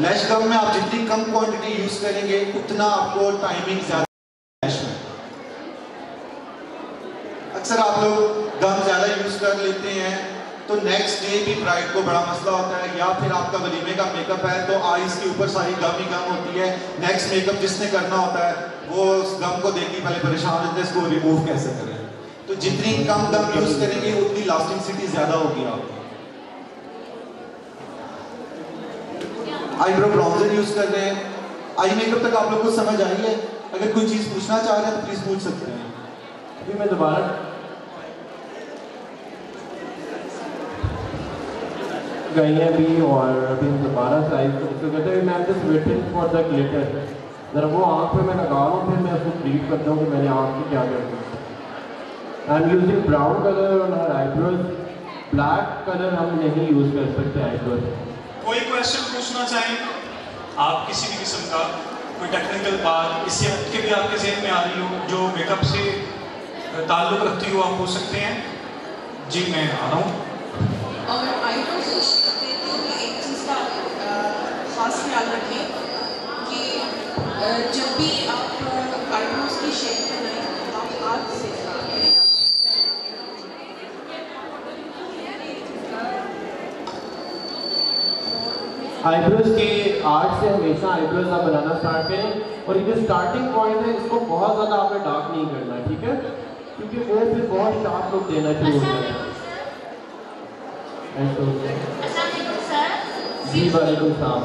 लैश गम में आप जितनी कम क्वांटिटी यूज करेंगे उतना आपको टाइमिंग ज्यादा लैश में। अक्सर आप लोग गम ज्यादा यूज कर लेते हैं तो नेक्स्ट डे भी ब्राइड को बड़ा मसला होता है, या फिर आपका वलीमे का मेकअप है तो आईज के ऊपर सारी गम ही गम होती है। नेक्स्ट मेकअप जिसने करना होता है वो उस गम को देख के पहले परेशान होते हैं इसको रिमूव कैसे करें। तो जितनी कम गम यूज करेंगे उतनी लास्टिंग सिटी ज्यादा होगी आपकी। आईब्रो ब्राउजर यूज कर रहे हैं, आई मेकअप तक आप लोग को समझ आई है। अगर कोई चीज़ पूछना चाह रहे हैं तो प्लीज़ पूछ सकते हैं। अभी मैं दोबारा गई हैं अभी और अभी दोबारा साइज तो कहते हैं ma'am just waiting for the glitter, जरा वो आँख पे मैं लगा रहा हूँ, फिर मैं उसको ट्रीट करता हूँ कि मैंने आँख की क्या कर दी। I am using brown colour on her eyebrows, black colour हम नहीं यूज़ कर सकते आईब्रोज। कोई क्वेश्चन पूछना चाहें आप, किसी भी किस्म का कोई टेक्निकल बात इससे हटके भी आपके जहन में आ रही हो जो मेकअप से ताल्लुक़ रखती हो, आप पूछ सकते हैं। जी मैं आ रहा हूँ। और आईब्रोज को शेप देते हुए एक चीज़ का खास ख्याल रखें कि जब भी आप आईब्रोज की शेप बनाएं आप हाथ से आईब्रोज के आर्ट से हमेशा आईब्रोज आप बनाना स्टार्ट करें और ये जो स्टार्टिंग पॉइंट है इसको बहुत ज़्यादा आपने डार्क नहीं करना, ठीक है, क्योंकि वो फिर बहुत शार्प लुक देना शुरू हो जाएगा। जी वालेकुम सलाम।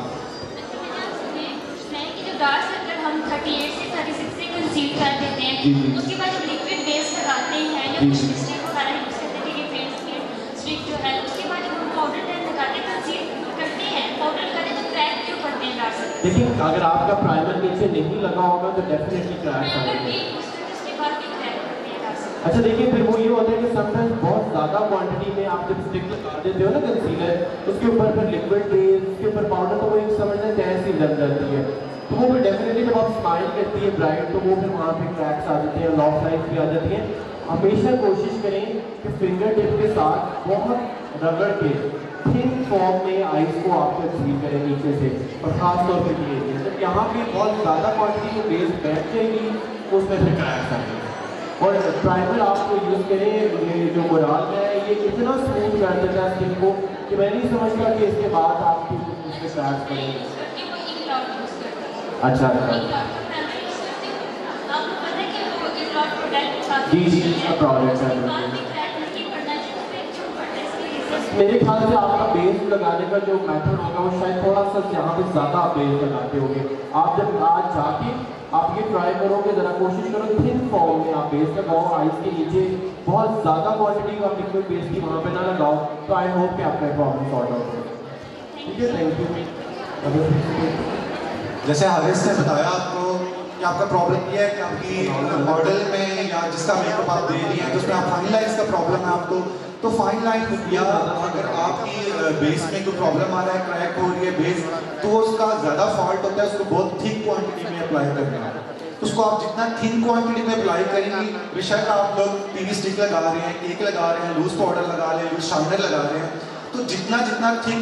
डार्क सर्कल हम 38 से 36 से कंसील कर देते हैं, उसके बाद जब लिक्विड बेस लगाते हैं या लिपस्टिक वगैरह यूज़ करते हैं कि फेस की स्ट्रिक जो है, उसके बाद जब हम पाउडर टैन लगाते हैं कंसील करते हैं, पाउडर करें तो क्रैक क्यों करते हैं डार्क सर्कल? लेकिन अगर आपका प्राइमर नीचे नहीं लगा होगा तो डेफिनेटली क्रैक आएंगे। उसके बाद भी क्रैक करते हैं डार्क सर्कल। अच्छा देखिए फिर वो ये होता है कि समटाइम्स बहुत ज़्यादा क्वांटिटी में आप जब स्टिक लगा देते हो ना कंसीलर, उसके ऊपर फिर लिक्विड बेस, उसके ऊपर पाउडर, तो वो एक समझना तय सी लग जाती है, तो वो फिर डेफिनेटली जब आप स्माइल करती है ब्राइट तो वो फिर वहाँ पे क्रैक्स आ जाते हैं, लॉक लाइन्स भी आ जाती हैं। हमेशा कोशिश करें कि फिंगर टिप के साथ बहुत रगड़ के थिन फॉर्म में आइज को आप कंसील करें नीचे से, और ख़ास तौर पर ये जब यहाँ पे बहुत ज़्यादा क्वांटिटी में बेस बैठ जाएगी उसमें फिर क्रैक्स आएंगे। और प्राइमर आपको यूज़ करें, ये जो मोराल है ये इतना स्मूथ कर देता है स्किन को कि मैं नहीं समझता कि इसके बाद आप उसमें क्रैक्स करेंगे। अच्छा जी जी इसका प्रोडक्ट है। मेरे ख्याल से आपका बेस लगाने का जो मेथड होगा वो शायद थोड़ा सा यहाँ पे ज़्यादा आप बेस लगाते होंगे। आप जब आज जाके आप ये ट्राई करोगे, ज़रा कोशिश करो थिन फॉर्म में आप बेस लगाओ, आइज के नीचे बहुत ज़्यादा क्वांटिटी का लिक्विड बेस की वहाँ पे ना लगाओ, तो आई होप कि आपका प्रॉब्लम सॉर्ट आउट हो। ठीक है, थैंक यू। जैसे हारिस ने बताया आपको कि आपका प्रॉब्लम ये है कि आपकी मॉडल में या जिसका मेकअप आप दे रही हैं तो उसमें आप फाइन लाइन्स का प्रॉब्लम है आपको, तो फाइन लाइन या अगर आपकी बेस में कोई प्रॉब्लम आ रहा है, क्रैक हो रही है बेस, तो उसका ज़्यादा फॉल्ट होता है, उसको बहुत थिक क्वांटिटी में अप्लाई करना है। उसको आप जितना थिन क्वांटिटी में अप्लाई करेंगी, बेशक आप लोग टीवी स्टिक लगा रहे हैं, केक लगा रहे हैं, लूज पाउडर लगा रहे हैं, लूज शाइनर लगा रहे हैं, तो जितना जितना थिन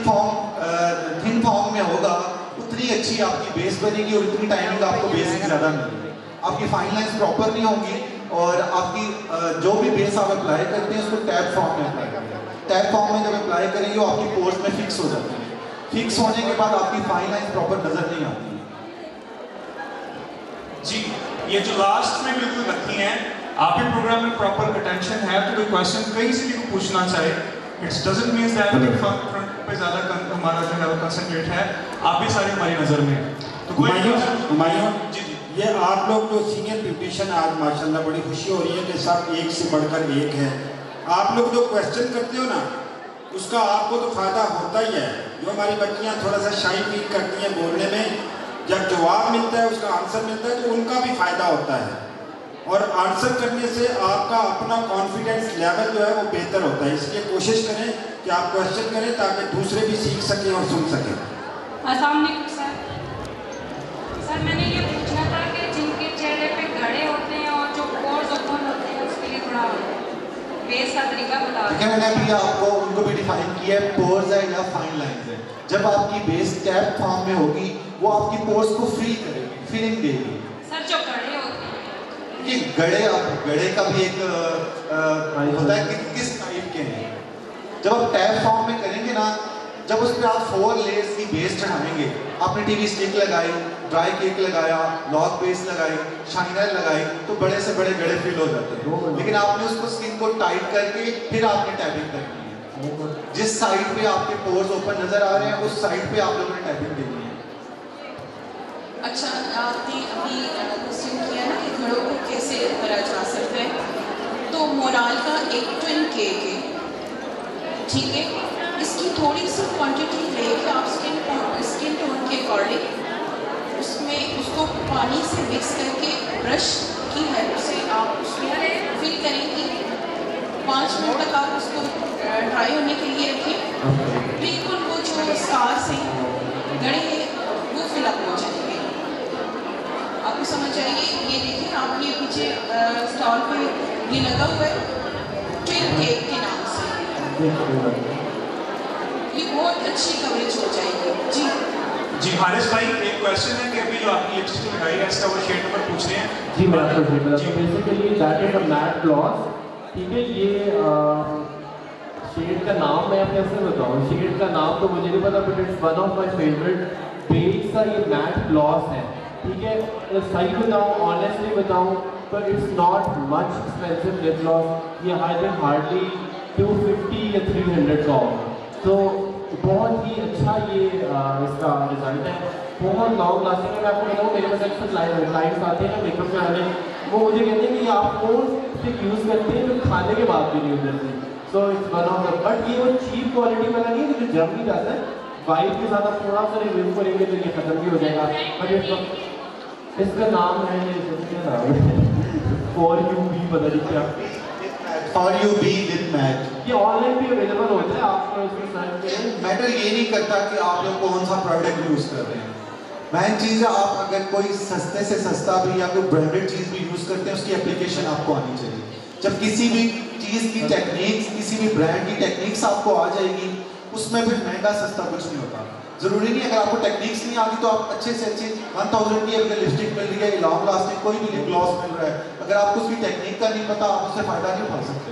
फॉर्म में होगा उतनी अच्छी आपकी बेस बनेगी और उतनी टाइमिंग आपको बेस की ज़्यादा मिलेगी। आपकी फाइन लाइन्स प्रॉपर नहीं होंगी और आपकी जो भी बेस आप अप्लाई करते हैं उसको टैप फॉर्म में अप्लाई करें। टैप फॉर्म में जब अप्लाई करेंगे वो आपकी पोर्स में फिक्स हो जाती है। फिक्स होने के बाद आपकी फाइन लाइन्स प्रॉपर नज़र नहीं आती है। जी ये जो लास्ट में बिल्कुल रखी हैं, आप भी प्रोग्राम में प्रॉपर अटेंशन है तो कोई क्वेश्चन कहीं से भी पूछना चाहे, it's doesn't mean that front पे ज़्यादा हमारा जो है वो कंसंट्रेट है, आप भी सारी हमारी नज़र में है। तो कोई जी जी ये आप लोग जो सीनियर ब्यूटिशियन आज माशाल्लाह बड़ी खुशी हो रही है कि सब एक से बढ़कर एक है। आप लोग जो क्वेश्चन करते हो ना उसका आपको तो फ़ायदा होता ही है। जो हमारी बच्चियाँ थोड़ा सा शाई फील करती हैं बोलने में, जब जवाब मिलता है उसका आंसर मिलता है तो उनका भी फ़ायदा होता है, और आंसर करने से आपका अपना कॉन्फिडेंस लेवल जो है वो बेहतर होता है। इसलिए कोशिश करें कि आप क्वेश्चन करें ताकि दूसरे भी सीख सकें और सुन सकें। अस्सलाम वालेकुम सर, मैंने ये पूछना था कि जिनके चेहरे पे घड़े होते हैं और जो पोर्स ओपन होते हैं उसके लिए थोड़ा बेस का तरीका बता दें। मैंने अभी आपको उनको भी डिफाइन किया है, पोर्स है या फाइन लाइंस है। जब आपकी बेस टैप फॉर्म में होगी वो आपकी पोर्स को फिल करेगी, फिलिंग देगी। सर जो घड़े होते हैं ये गड़े का भी एक होता है कि किस टाइप के हैं। जब आप टैप फॉर्म में करेंगे ना, जब उस पर आप 4 लेयर्स की बेस चढ़ाएंगे, आपने टीवी स्टिक लगाई, ड्राई केक लगाया, लॉक बेस लगाई, शाइनर लगाई, तो बड़े से बड़े गड़े फिल हो जाते हैं। लेकिन आपने उसको स्किन को टाइट करके फिर आपने टैपिंग करनी है। जिस साइड पे आपके पोर्स ओपन नजर आ रहे हैं उस साइड पे आप लोगों ने टैपिंग देनी है। अच्छा, आपने अभी क्वेश्चन किया मोराल का एक ट्विन केक है, ठीक है। इसकी थोड़ी सी क्वांटिटी लेके आप स्किन टोन के अकॉर्डिंग उसमें उसको पानी से मिक्स करके ब्रश की हेल्प से आप उसमें फिल करेंगी। 5 मिनट तक आप उसको ड्राई होने के लिए रखें। बिल्कुल वो जो स्कार्स हैं, गड़े हैं, वो फिलअप हो जाएंगे। आपको समझ आइए। ये देखिए आपके पीछे स्टॉल पे ये लगा हुआ है ट्विन केक के नाम से। ये बहुत अच्छी कवरेज हो जाएगी। जी हारिस भाई, एक क्वेश्चन है कि अभी जो आपकी लिपस्टिक लगाई है इसका वो शेड नंबर पूछ रहे हैं। जी मैं आपको शेड बताता हूँ। Basically that is a matte gloss, ठीक है। ये शेड का नाम मैं आपको ऐसे बताऊँ, शेड का नाम तो मुझे नहीं पता, but it's one of my favourite base का ये मैट ग्लॉस है, ठीक है। सही बताऊँ, ऑनेस्टली बताऊँ तो it's not much expensive lip gloss. ये हार्डली 250 या 300 का होगा, तो बहुत ही अच्छा ये इसका रिजल्ट है, बहुत लॉन्ग लास्टिंग है। मैं आपको बताऊँ, मेरे पास अक्सर क्लाइंट्स आते हैं ना मेकअप में आने, वो मुझे कहते हैं कि आप कौन से यूज़ करते हैं जो खाने के बाद भी नहीं हो जाती। So it's one of the, but ये वो चीप क्वालिटी वाला नहीं है जो जम नहीं जाता है। वाइट के साथ आप थोड़ा सा रिव्यू करेंगे तो ये खत्म भी हो जाएगा। बट इसका नाम है क्या नाम है, फॉर यू बी, पता नहीं क्या, for you be with matte. ये ऑनलाइन भी अवेलेबल होता है, आप इसमें सर्च करें। मैटर ये नहीं करता कि आप लोग कौन सा प्रोडक्ट यूज़ कर रहे हैं। मेन चीज़ है आप अगर कोई सस्ते से सस्ता भी या कोई ब्रांडेड चीज़ भी यूज़ करते हैं, उसकी एप्लीकेशन आपको आनी चाहिए। जब किसी भी चीज़ की टेक्निक्स, किसी भी ब्रांड की टेक्निक्स आपको आ जाएगी, उसमें फिर महंगा सस्ता कुछ नहीं होता। ज़रूरी नहीं अगर आपको टेक्निक्स नहीं आती तो आप अच्छे से अच्छी 1000 की अगर लिपस्टिक मिल रही है, लॉन्ग लास्टिंग कोई भी लिप ग्लॉस मिल रहा है, अगर आपको उसकी टेक्निक का नहीं पता आप उससे फ़ायदा नहीं उठा सकते।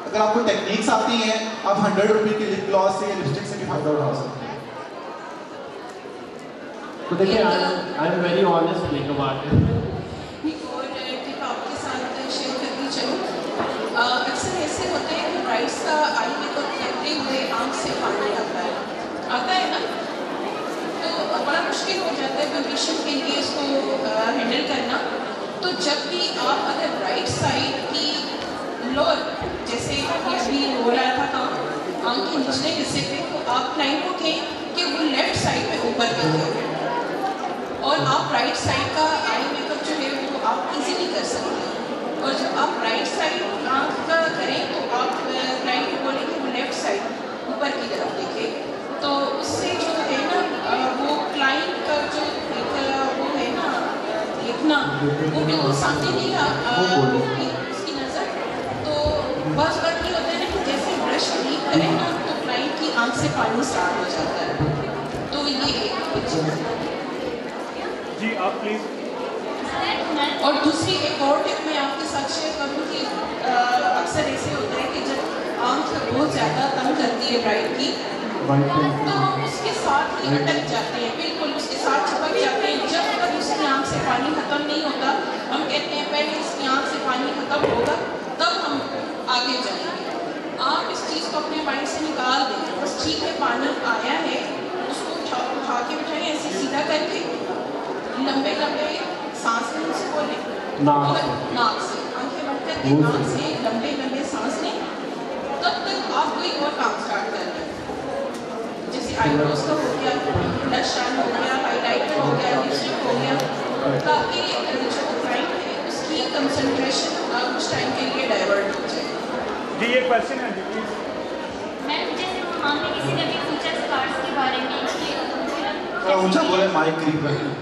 अगर आपको टेक्निक्स आती हैं, आप 100 रुपये की लिप ग्लॉस से या लिपस्टिक से भी फ़ायदा उठा सकते हैं। तो देखिए, I am very honest makeup artist. एक और टिप आपके साथ शेयर करनी चलूँ। अक्सर ऐसे होते हैं कि ब्राइड्स का आई मेकअप करते हुए आँख से पानी आता है ना, तो बड़ा मुश्किल हो जाता है ब्यूटिशियन के लिए इसको हैंडल करना। तो जब भी आप अगर राइट साइड की लोअर, जैसे ये अभी हो रहा था काम आँख के निचले हिस्से पे, तो आप क्लाइंट को कहें कि वो लेफ्ट साइड पे ऊपर देखें और आप राइट साइड का आई मेकअप जो है वो आप इजीली कर सकते हैं। और जब आप राइट साइड आँख का करें तो आप क्लाइंट को बोलें कि वो लेफ्ट साइड ऊपर की तरफ देखें। तो उससे जो है ना वो क्लाइंट का जो एक वो है ना देखना, वो बिल्कुल सामने नहीं उसकी नज़र। तो बस बात ये होता है ना कि जैसे ब्रश लीक करें ना तो क्लाइंट की आँख से पानी स्टार्ट हो जाता है। तो ये एक चीज़ है। जी आप प्लीज़। और दूसरी एक और टिप मैं आपके साथ शेयर करूँ कि अक्सर ऐसे होता है कि जब आँख बहुत ज़्यादा तंग करती है ब्राइड की, तो हम उसके साथ ही अटक जाते हैं, बिल्कुल उसके साथ चिपक जाते हैं। जब तक उसकी आँख से पानी खत्म नहीं होता, हम कहते हैं पहले इसकी आँख से पानी खत्म होगा तब हम आगे जाएंगे। आप इस चीज़ को अपने माइंड से निकाल दें। बस ठीक है, पानी आया है, उसको उठा के बिठाएं, ऐसे सीधा करके लंबे लंबे सांस लें, से बोलें नाक से, आँखें बंद करके नाक से लंबे लंबे सांस लें। तब तक आप कोई और काम स्टार्ट कर लें, जैसे आईब्रोज का हो गया, ब्लश शाइन हो गया, हाइलाइटर हो गया, लिपस्टिक हो गया, ताकि जो क्लाइंट है उसकी कंसंट्रेशन कुछ टाइम के लिए डाइवर्ट हो जाए। जी ये क्वेश्चन है जी प्लीज। मैम जैसे हमने किसी ने भी पूछा स्कार्स के बारे में कि ऊंचा बोले माइक करीब रखें।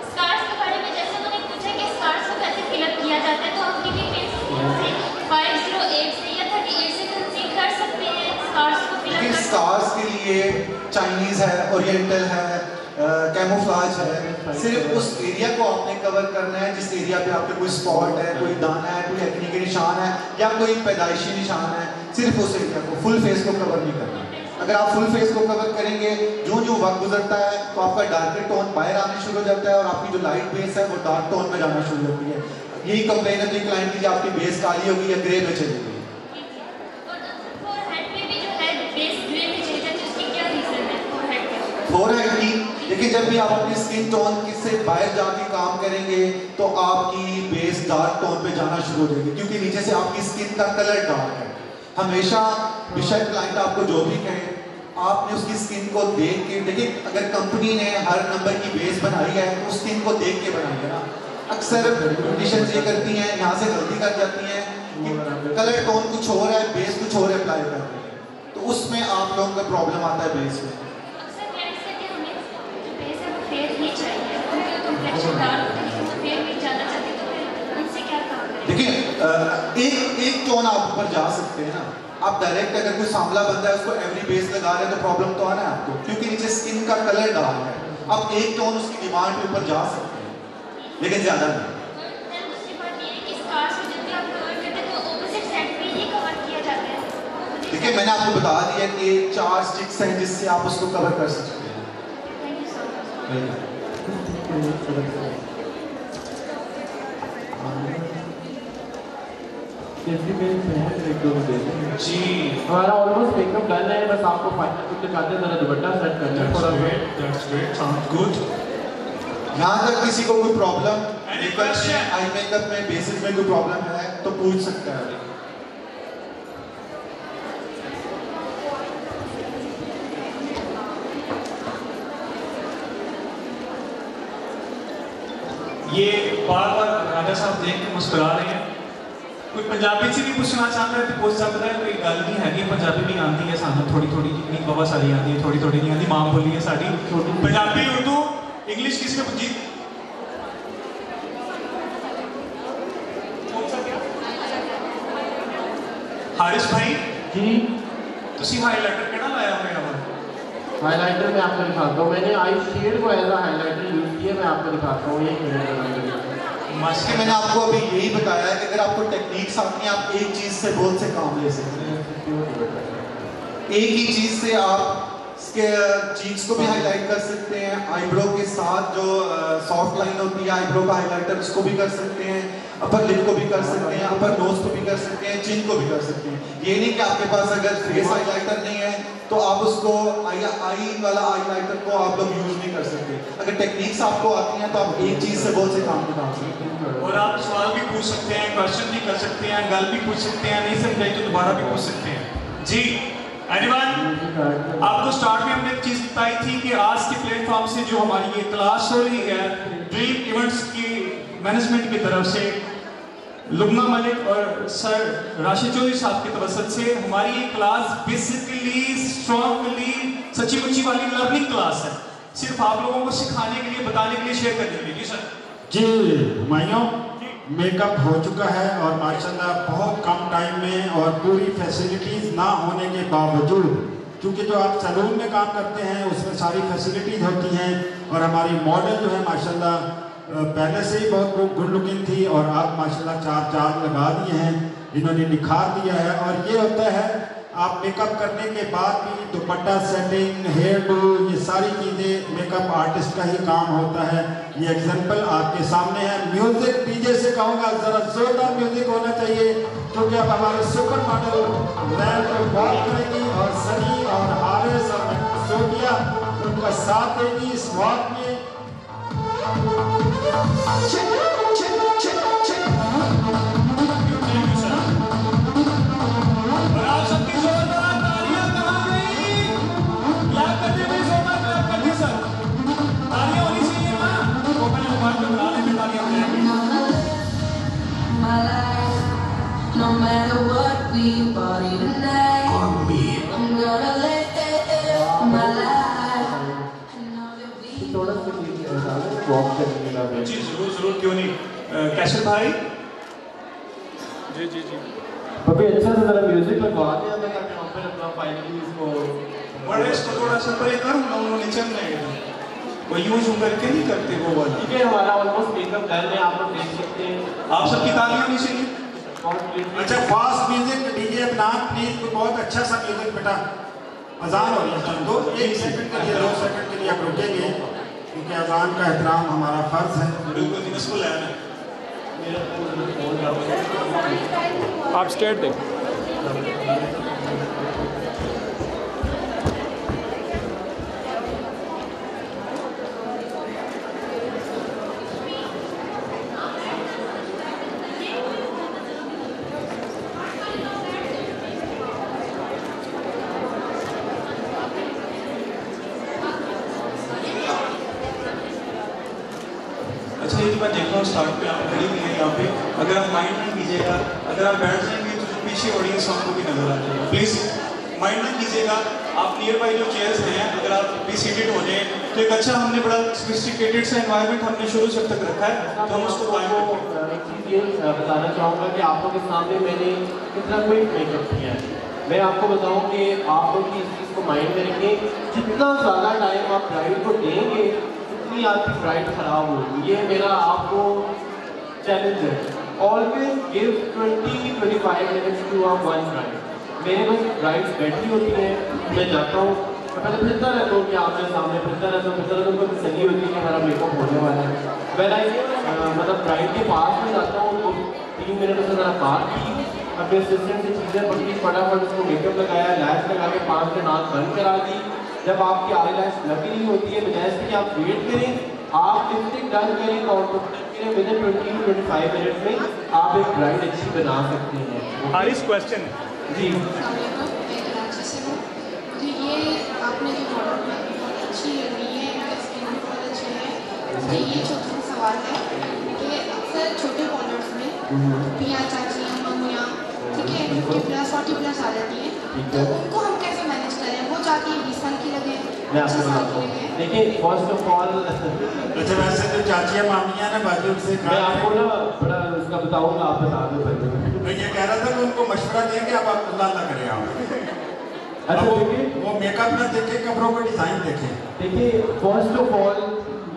स्कार्स के बारे में जैसे उन्होंने पूछा कि स्कार्स को कैसे फिलअप किया जाता है, तो हम किसी फेस से 508 से या 38 से कंसील कर सकते हैं स्कार्स को फिलअप करना। स्कार्स के लिए चाइनीज है, ओरिएंटल है, कैमोफ्लाज है। सिर्फ उस एरिया को आपने कवर करना है जिस एरिया पे आपके कोई स्पॉट है, कोई दाना है, कोई एक्ने के निशान है या कोई पैदाइशी निशान है, सिर्फ उस एरिया को, फुल फेस को कवर नहीं करना। अगर आप फुल फेस को कवर करेंगे, जो जो वक्त गुजरता है तो आपका डार्कर टोन बाहर आने शुरू हो जाता है और आपकी जो लाइट बेस है वो डार्क टोन में जाना शुरू होती है। यही कंप्लेन है तो क्लाइंट की, आपकी बेस काली होगी या ग्रे में चली गई। फोरहेड की लेकिन जब भी आप अपनी स्किन टोन से बाहर जाके काम करेंगे तो आपकी बेस डार्क टोन पे जाना शुरू हो जाएगी, क्योंकि नीचे से आपकी स्किन का कलर डार्क है। हमेशा बेशक क्लाइंट आपको जो भी कहे, आपने उसकी स्किन को देख के देखिए, अगर कंपनी ने हर नंबर की बेस बनाई है तो स्किन को देख के बनाई है ना। अक्सर ब्यूटिशियंस ये करती हैं, यहाँ से गलती कर जाती हैं कि कलर टोन कुछ और है, बेस कुछ और अप्लाई कर रही है, तो उसमें आप लोगों का प्रॉब्लम आता है बेस में। देखिए एक टोन आप ऊपर जा सकते हैं ना। आप डायरेक्ट अगर कोई सांवला बंदा है उसको एवरी बेस लगा रहे हैं तो प्रॉब्लम तो आना है आपको, क्योंकि नीचे स्किन का कलर डार्क है। आप एक टोन उसकी डिमांड के ऊपर जा सकते हैं, लेकिन ज्यादा नहीं। देखिए मैंने आपको बता दिया कि 4 स्टिक्स हैं जिससे आप उसको कवर कर सकते हैं। जी हमारा ऑलमोस्ट मेकअप डन है, बस आपको फाइनल कुछ दिखाते हैं, जरा दुपट्टा सेट करना है थोड़ा सा। That's great, sounds good. यहाँ तक किसी को कोई प्रॉब्लम आई मेकअप में बेसिस में कोई प्रॉब्लम है तो पूछ सकता है। ये बार बार राजा साहब देख के मुस्कुरा रहे हैं। कोई पंजाबी से भी पूछना चाहता है तो पूछ सकता है, कोई गल नहीं है। पंजाबी भी आती है सानू थोड़ी थोड़ी, नहीं बहुत सारी आती है, थोड़ी थोड़ी नहीं आती। मां बोली है साड़ी पंजाबी, उर्दू, इंग्लिश किसी में पूछी। हारिस भाई जी तुसी हाईलाइटर केड़ा लाया हुआ है? हाईलाइटर मैं आपको दिखाता हूँ, मैंने आई शेड को एज अ हाईलाइटर यूज किया, मैं आपको दिखाता हूँ। ये मैंने आपको अभी यही बताया है कि अगर आपको टेक्निक्स आती हैं आप एक चीज से बहुत से काम ले सकते हैं। एक ही चीज से आप इसके चीक्स को भी हाईलाइट कर सकते हैं, आईब्रो के साथ जो सॉफ्ट लाइन होती है आईब्रो का हाईलाइटर उसको भी कर सकते हैं, अपर लिप को भी कर सकते हैं, अपर नोज को भी कर सकते हैं, चिन को भी कर सकते हैं। ये नहीं कि आपके पास अगर फेस हाईलाइटर नहीं है तो आप उसको आई वाला हाईलाइटर को आप लोग यूज नहीं कर सकते। अगर टेक्निक्स आपको आती हैं तो आप एक चीज से बहुत से काम निकाल सकते हैं। और आप सवाल भी पूछ सकते हैं, क्वेश्चन भी कर सकते हैं, गल भी पूछ सकते हैं, नहीं समझाई तो दोबारा भी पूछ सकते हैं। जी एनीवन, आपको स्टार्ट में हमने एक चीज बताई थी कि आज के प्लेटफॉर्म से जो हमारी ये क्लास हो रही है ड्रीम इवेंट्स की मैनेजमेंट की तरफ से, लुबना मलिक और सर राशिद चौधरी साहब की तवज्जुह से हमारी ये क्लास बेसिकली स्ट्रॉन्गली सच्ची मुच्ची वाली लर्निंग क्लास है, सिर्फ आप लोगों को सिखाने के लिए, बताने के लिए, शेयर करने के लिए। जी सर। जी माइयों, मेकअप हो चुका है और माशाल्लाह बहुत कम टाइम में और पूरी फैसिलिटीज़ ना होने के बावजूद, क्योंकि जो आप सैलून में काम करते हैं उसमें सारी फैसिलिटीज़ होती हैं और हमारी मॉडल जो है माशाल्लाह पहले से ही बहुत गुड लुकिंग थी और आप माशाल्लाह 4 चार्ज लगा दिए हैं, इन्होंने निखार दिया है। और ये होता है आप मेकअप करने के बाद भी दुपट्टा सेटिंग, हेयर डू, ये सारी चीज़ें मेकअप आर्टिस्ट का ही काम होता है। ये एग्जांपल आपके सामने है। म्यूजिक डीजे से कहूँगा ज़रा जोरदार म्यूजिक होना चाहिए, क्योंकि अब हमारे सुपर मॉडल मैन को बात करेंगी और सनी और हारिस और सोनिया उनका साथ देगी इस वॉक में। और आप सबकी जोरदार तालियां कहाँ गई? क्लैप करते हुए जोरदार क्लैप कर दी सर। तालियां होनी चाहिए ना, वो पहले मोबाइल पे बुला लेंगे, तालियां हो जाएंगी। No matter what we party tonight, I'm gonna let my life. थोड़ा सा वॉक करने का। जी जरूर जरूर, क्यों नहीं। कैशल भाई जी जी जी अभी अच्छा से जरा म्यूजिक लगवा दें अब तक हम पे अपना फाइनली इसको बड़े इसको थोड़ा सा परे कर, उन्होंने नीचे नहीं वो यूं करके नहीं करते वो वाला। ठीक है, हमारा ऑलमोस्ट मेकअप डन है, आप लोग देख सकते हैं। आप सबकी तालियां होनी चाहिए। अच्छा फास्ट म्यूजिक डीजे बना प्लीज, कोई बहुत अच्छा सा म्यूजिक बेटा। अजान हो रही है, दो 1 सेकंड के लिए 2 सेकंड के लिए आप रुकेंगे, क्योंकि अजान का एहतराम हमारा फर्ज है। बिल्कुल जी, इसको लेना आप स्टेट दें। अच्छा ये जो मैं देख रहा हूँ स्टार्ट पे आप खड़ी हुई है यहाँ पे, अगर आप माइंड ना कीजिएगा, अगर आप बैठ जाएंगे तो जो पीछे ऑडियंस आपको भी नजर आ जाएगी, प्लीज़ माइंड ना कीजिएगा। आप नियर बाई जो चेयर्स हैं अगर आप भी सीटेड हो जाए तो एक अच्छा हमने बड़ा सोफिस्टिकेटेड सा एनवायरनमेंट हमने शुरू से अब तक रखा है, तो हम उसको एक चीज़ ये बताना चाहूँगा कि आप लोगों के सामने मैंने इतना कोई मेकअप किया है। मैं आपको बताऊं कि आप लोग इस चीज़ को माइंड में रखें, जितना ज़्यादा टाइम आप ब्राइड को देंगे उतनी आपकी ब्राइड खराब होगी। ये मेरा आपको चैलेंज है। Always give 20-25 minutes to a one bride. मेरे पास ब्राइड्स बैठी होती हैं, मैं जाता हूँ, मैं पहले फिरता रहता हूँ कि आपके सामने फिरता रहता हूँ, उनको तसल्ली होती है कि हमारा मेकअप होने वाला है। मतलब ब्राइड के पास में जाता हूँ तो 3 मिनट से ज़रा बात की, अपने असिस्टेंट से चीज़ें पकड़ी, फटाफट उसको मेकअप लगाया, लैश लगा के 5 मिनट नाक बंद करा दी। जब आपकी आई लैश लग रही होती है बजाय इसके कि आप वेट करें, आप लिपस्टिक डन करें, काउंटर करें, विद इन 20-25 मिनट में आप एक ब्राइड अच्छी बना सकते हैं। हारिस क्वेश्चन जी, कराची से हूँ। तो ये आपने जो मॉडल में बहुत अच्छी लग रही है, इनका स्किन भी बहुत अच्छी है। मुझे ये छोटा सा सवाल है कि अक्सर छोटे मॉडल्स में पिया चाची मम्मियाँ, ठीक है, 50+40+ आ जाती हैं, तो उनको हम कैसे मैनेज करें? वो चाहती है 20 साल की लगे, 25 साल की लगे। देखिए फर्स्ट ऑफ ऑल अच्छा वैसे जो चाचियाँ मामियाँ ना बाकी उनसे मैं आपको ना बड़ा उसका बताऊँगा, आप बता दो पहले। मैं ये कह रहा था कि उनको मशवरा देंगे, अब आप अल्लाह ना करें आप। अच्छा देखिए, वो मेकअप ना देखें, कपड़ों का डिज़ाइन देखें। देखिए फर्स्ट ऑफ ऑल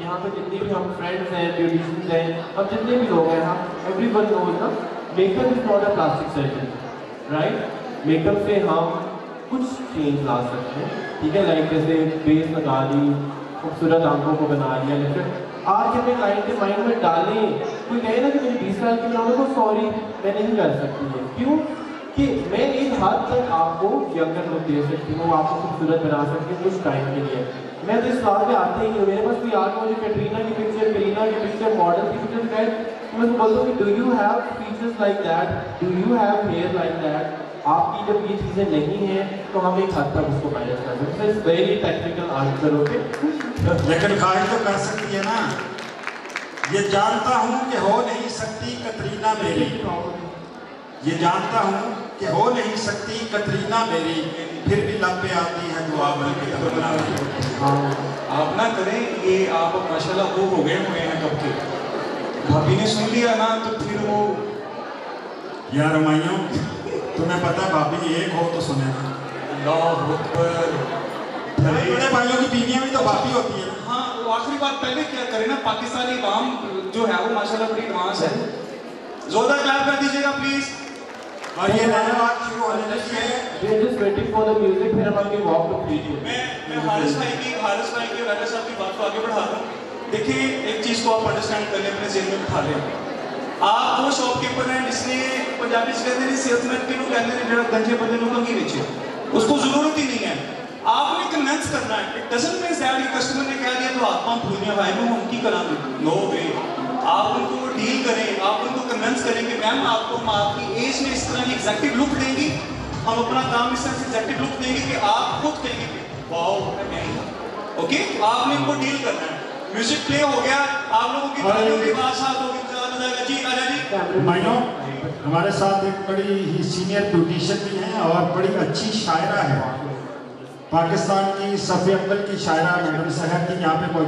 यहाँ पे जितने भी हम फ्रेंड्स हैं, ब्यूटिशियंस हैं, अब जितने भी लोग हैं, हम एवरीवन नोज ना makeup is not a plastic surgery, right. Makeup से हम कुछ चेंज ला सकते हैं, ठीक है, लाइक जैसे बेस लगा दी, खूबसूरत आंखों को बना लिया, लेकिन आज अपने क्लाइंट के माइंड में डालें। कोई कहे ना कि मेरी 20 साल की उम्र में, सॉरी मैं नहीं कर सकती है। क्यों कि मैं एक हद तक आपको यंगर लुक दे सकती हूँ, आपको खूबसूरत बना सकती हूँ कुछ टाइम के लिए। मैं तो इस बात पे आते ही नहीं, मेरे पास कोई आगे मुझे कैटरीना की पिक्चर, करीना की पिक्चर, मॉडल की पिक्चर दिखाए तो मैं बोलता हूँ कि do you have features like that, do you have hair like that. आपकी जब ये चीज़ें नहीं हैं तो हम एक हद तक उसको मैनेज कर सकते हैं। इट्स वेरी टेक्निकल आंसर होके, लेकिन ख्वाहिश तो कर सकती है ना। ये जानता हूँ कि हो नहीं सकती कतरीना मेरी, ये जानता हूँ कि हो नहीं सकती कतरीना मेरी, फिर भी लब पे आती है दुआ बल्कि तमन्ना मेरी। आप ना करें ये, आप माशाल्लाह वो हो गए हुए हैं कब के, भाभी ने सुन लिया ना तो फिर वो यार रमाइयों, तुम्हें पता है भाभी एक हो तो सुने, बड़े भाइयों की बीवियां भी तो भाभी होती है। हाँ, वो आखिरी बात पहले क्या करें ना, पाकिस्तानी अवाम जो है वो माशाल्लाह बड़ी एडवांस है। जोरदार क्लैप कर दीजिएगा प्लीज। और ये नया बात शुरू होने लगी है, we are just waiting for the music, फिर हम आगे walk to video। मैं हारिस भाई की और राजा साहब की बात को आगे बढ़ा रहा हूँ। देखिए एक चीज़ को आप अंडरस्टैंड कर लें, अपने जेल में बिठा लें। आप वो शॉपकीपर हैं जिसने पंजाबी से कहते हैं सेल्समैन के लोग कहते हैं जो गंजे बंदे लोगों की बेचे, उसको जरूरत ही नहीं है। आपने कन्विंस करना है। इट डजंट मीन दैट कि कस्टमर ने कह दिया तो आप हम भूल भाई में हम की करा दें, नो वे। आप उनको डील करें, आप उनको कन्विंस करें कि मैम आपको हम आपकी एज में इस तरह की एग्जैक्टिव लुक देंगी, हम अपना काम इस तरह से एग्जैक्टिव लुक देंगे कि आप खुद कहेंगे वाओ ओके। आपने उनको डील करना है। म्यूजिक प्ले हो गया, आप लोगों की तालियों की बादशाह होगी, जी राजा जी। माइनो हमारे साथ एक बड़ी ही सीनियर ब्यूटिशियन भी हैं और बड़ी अच्छी शायरा है, पाकिस्तान की सफ़े अव्वल की शायरा मैडम सहर की यहाँ पे मौजूद।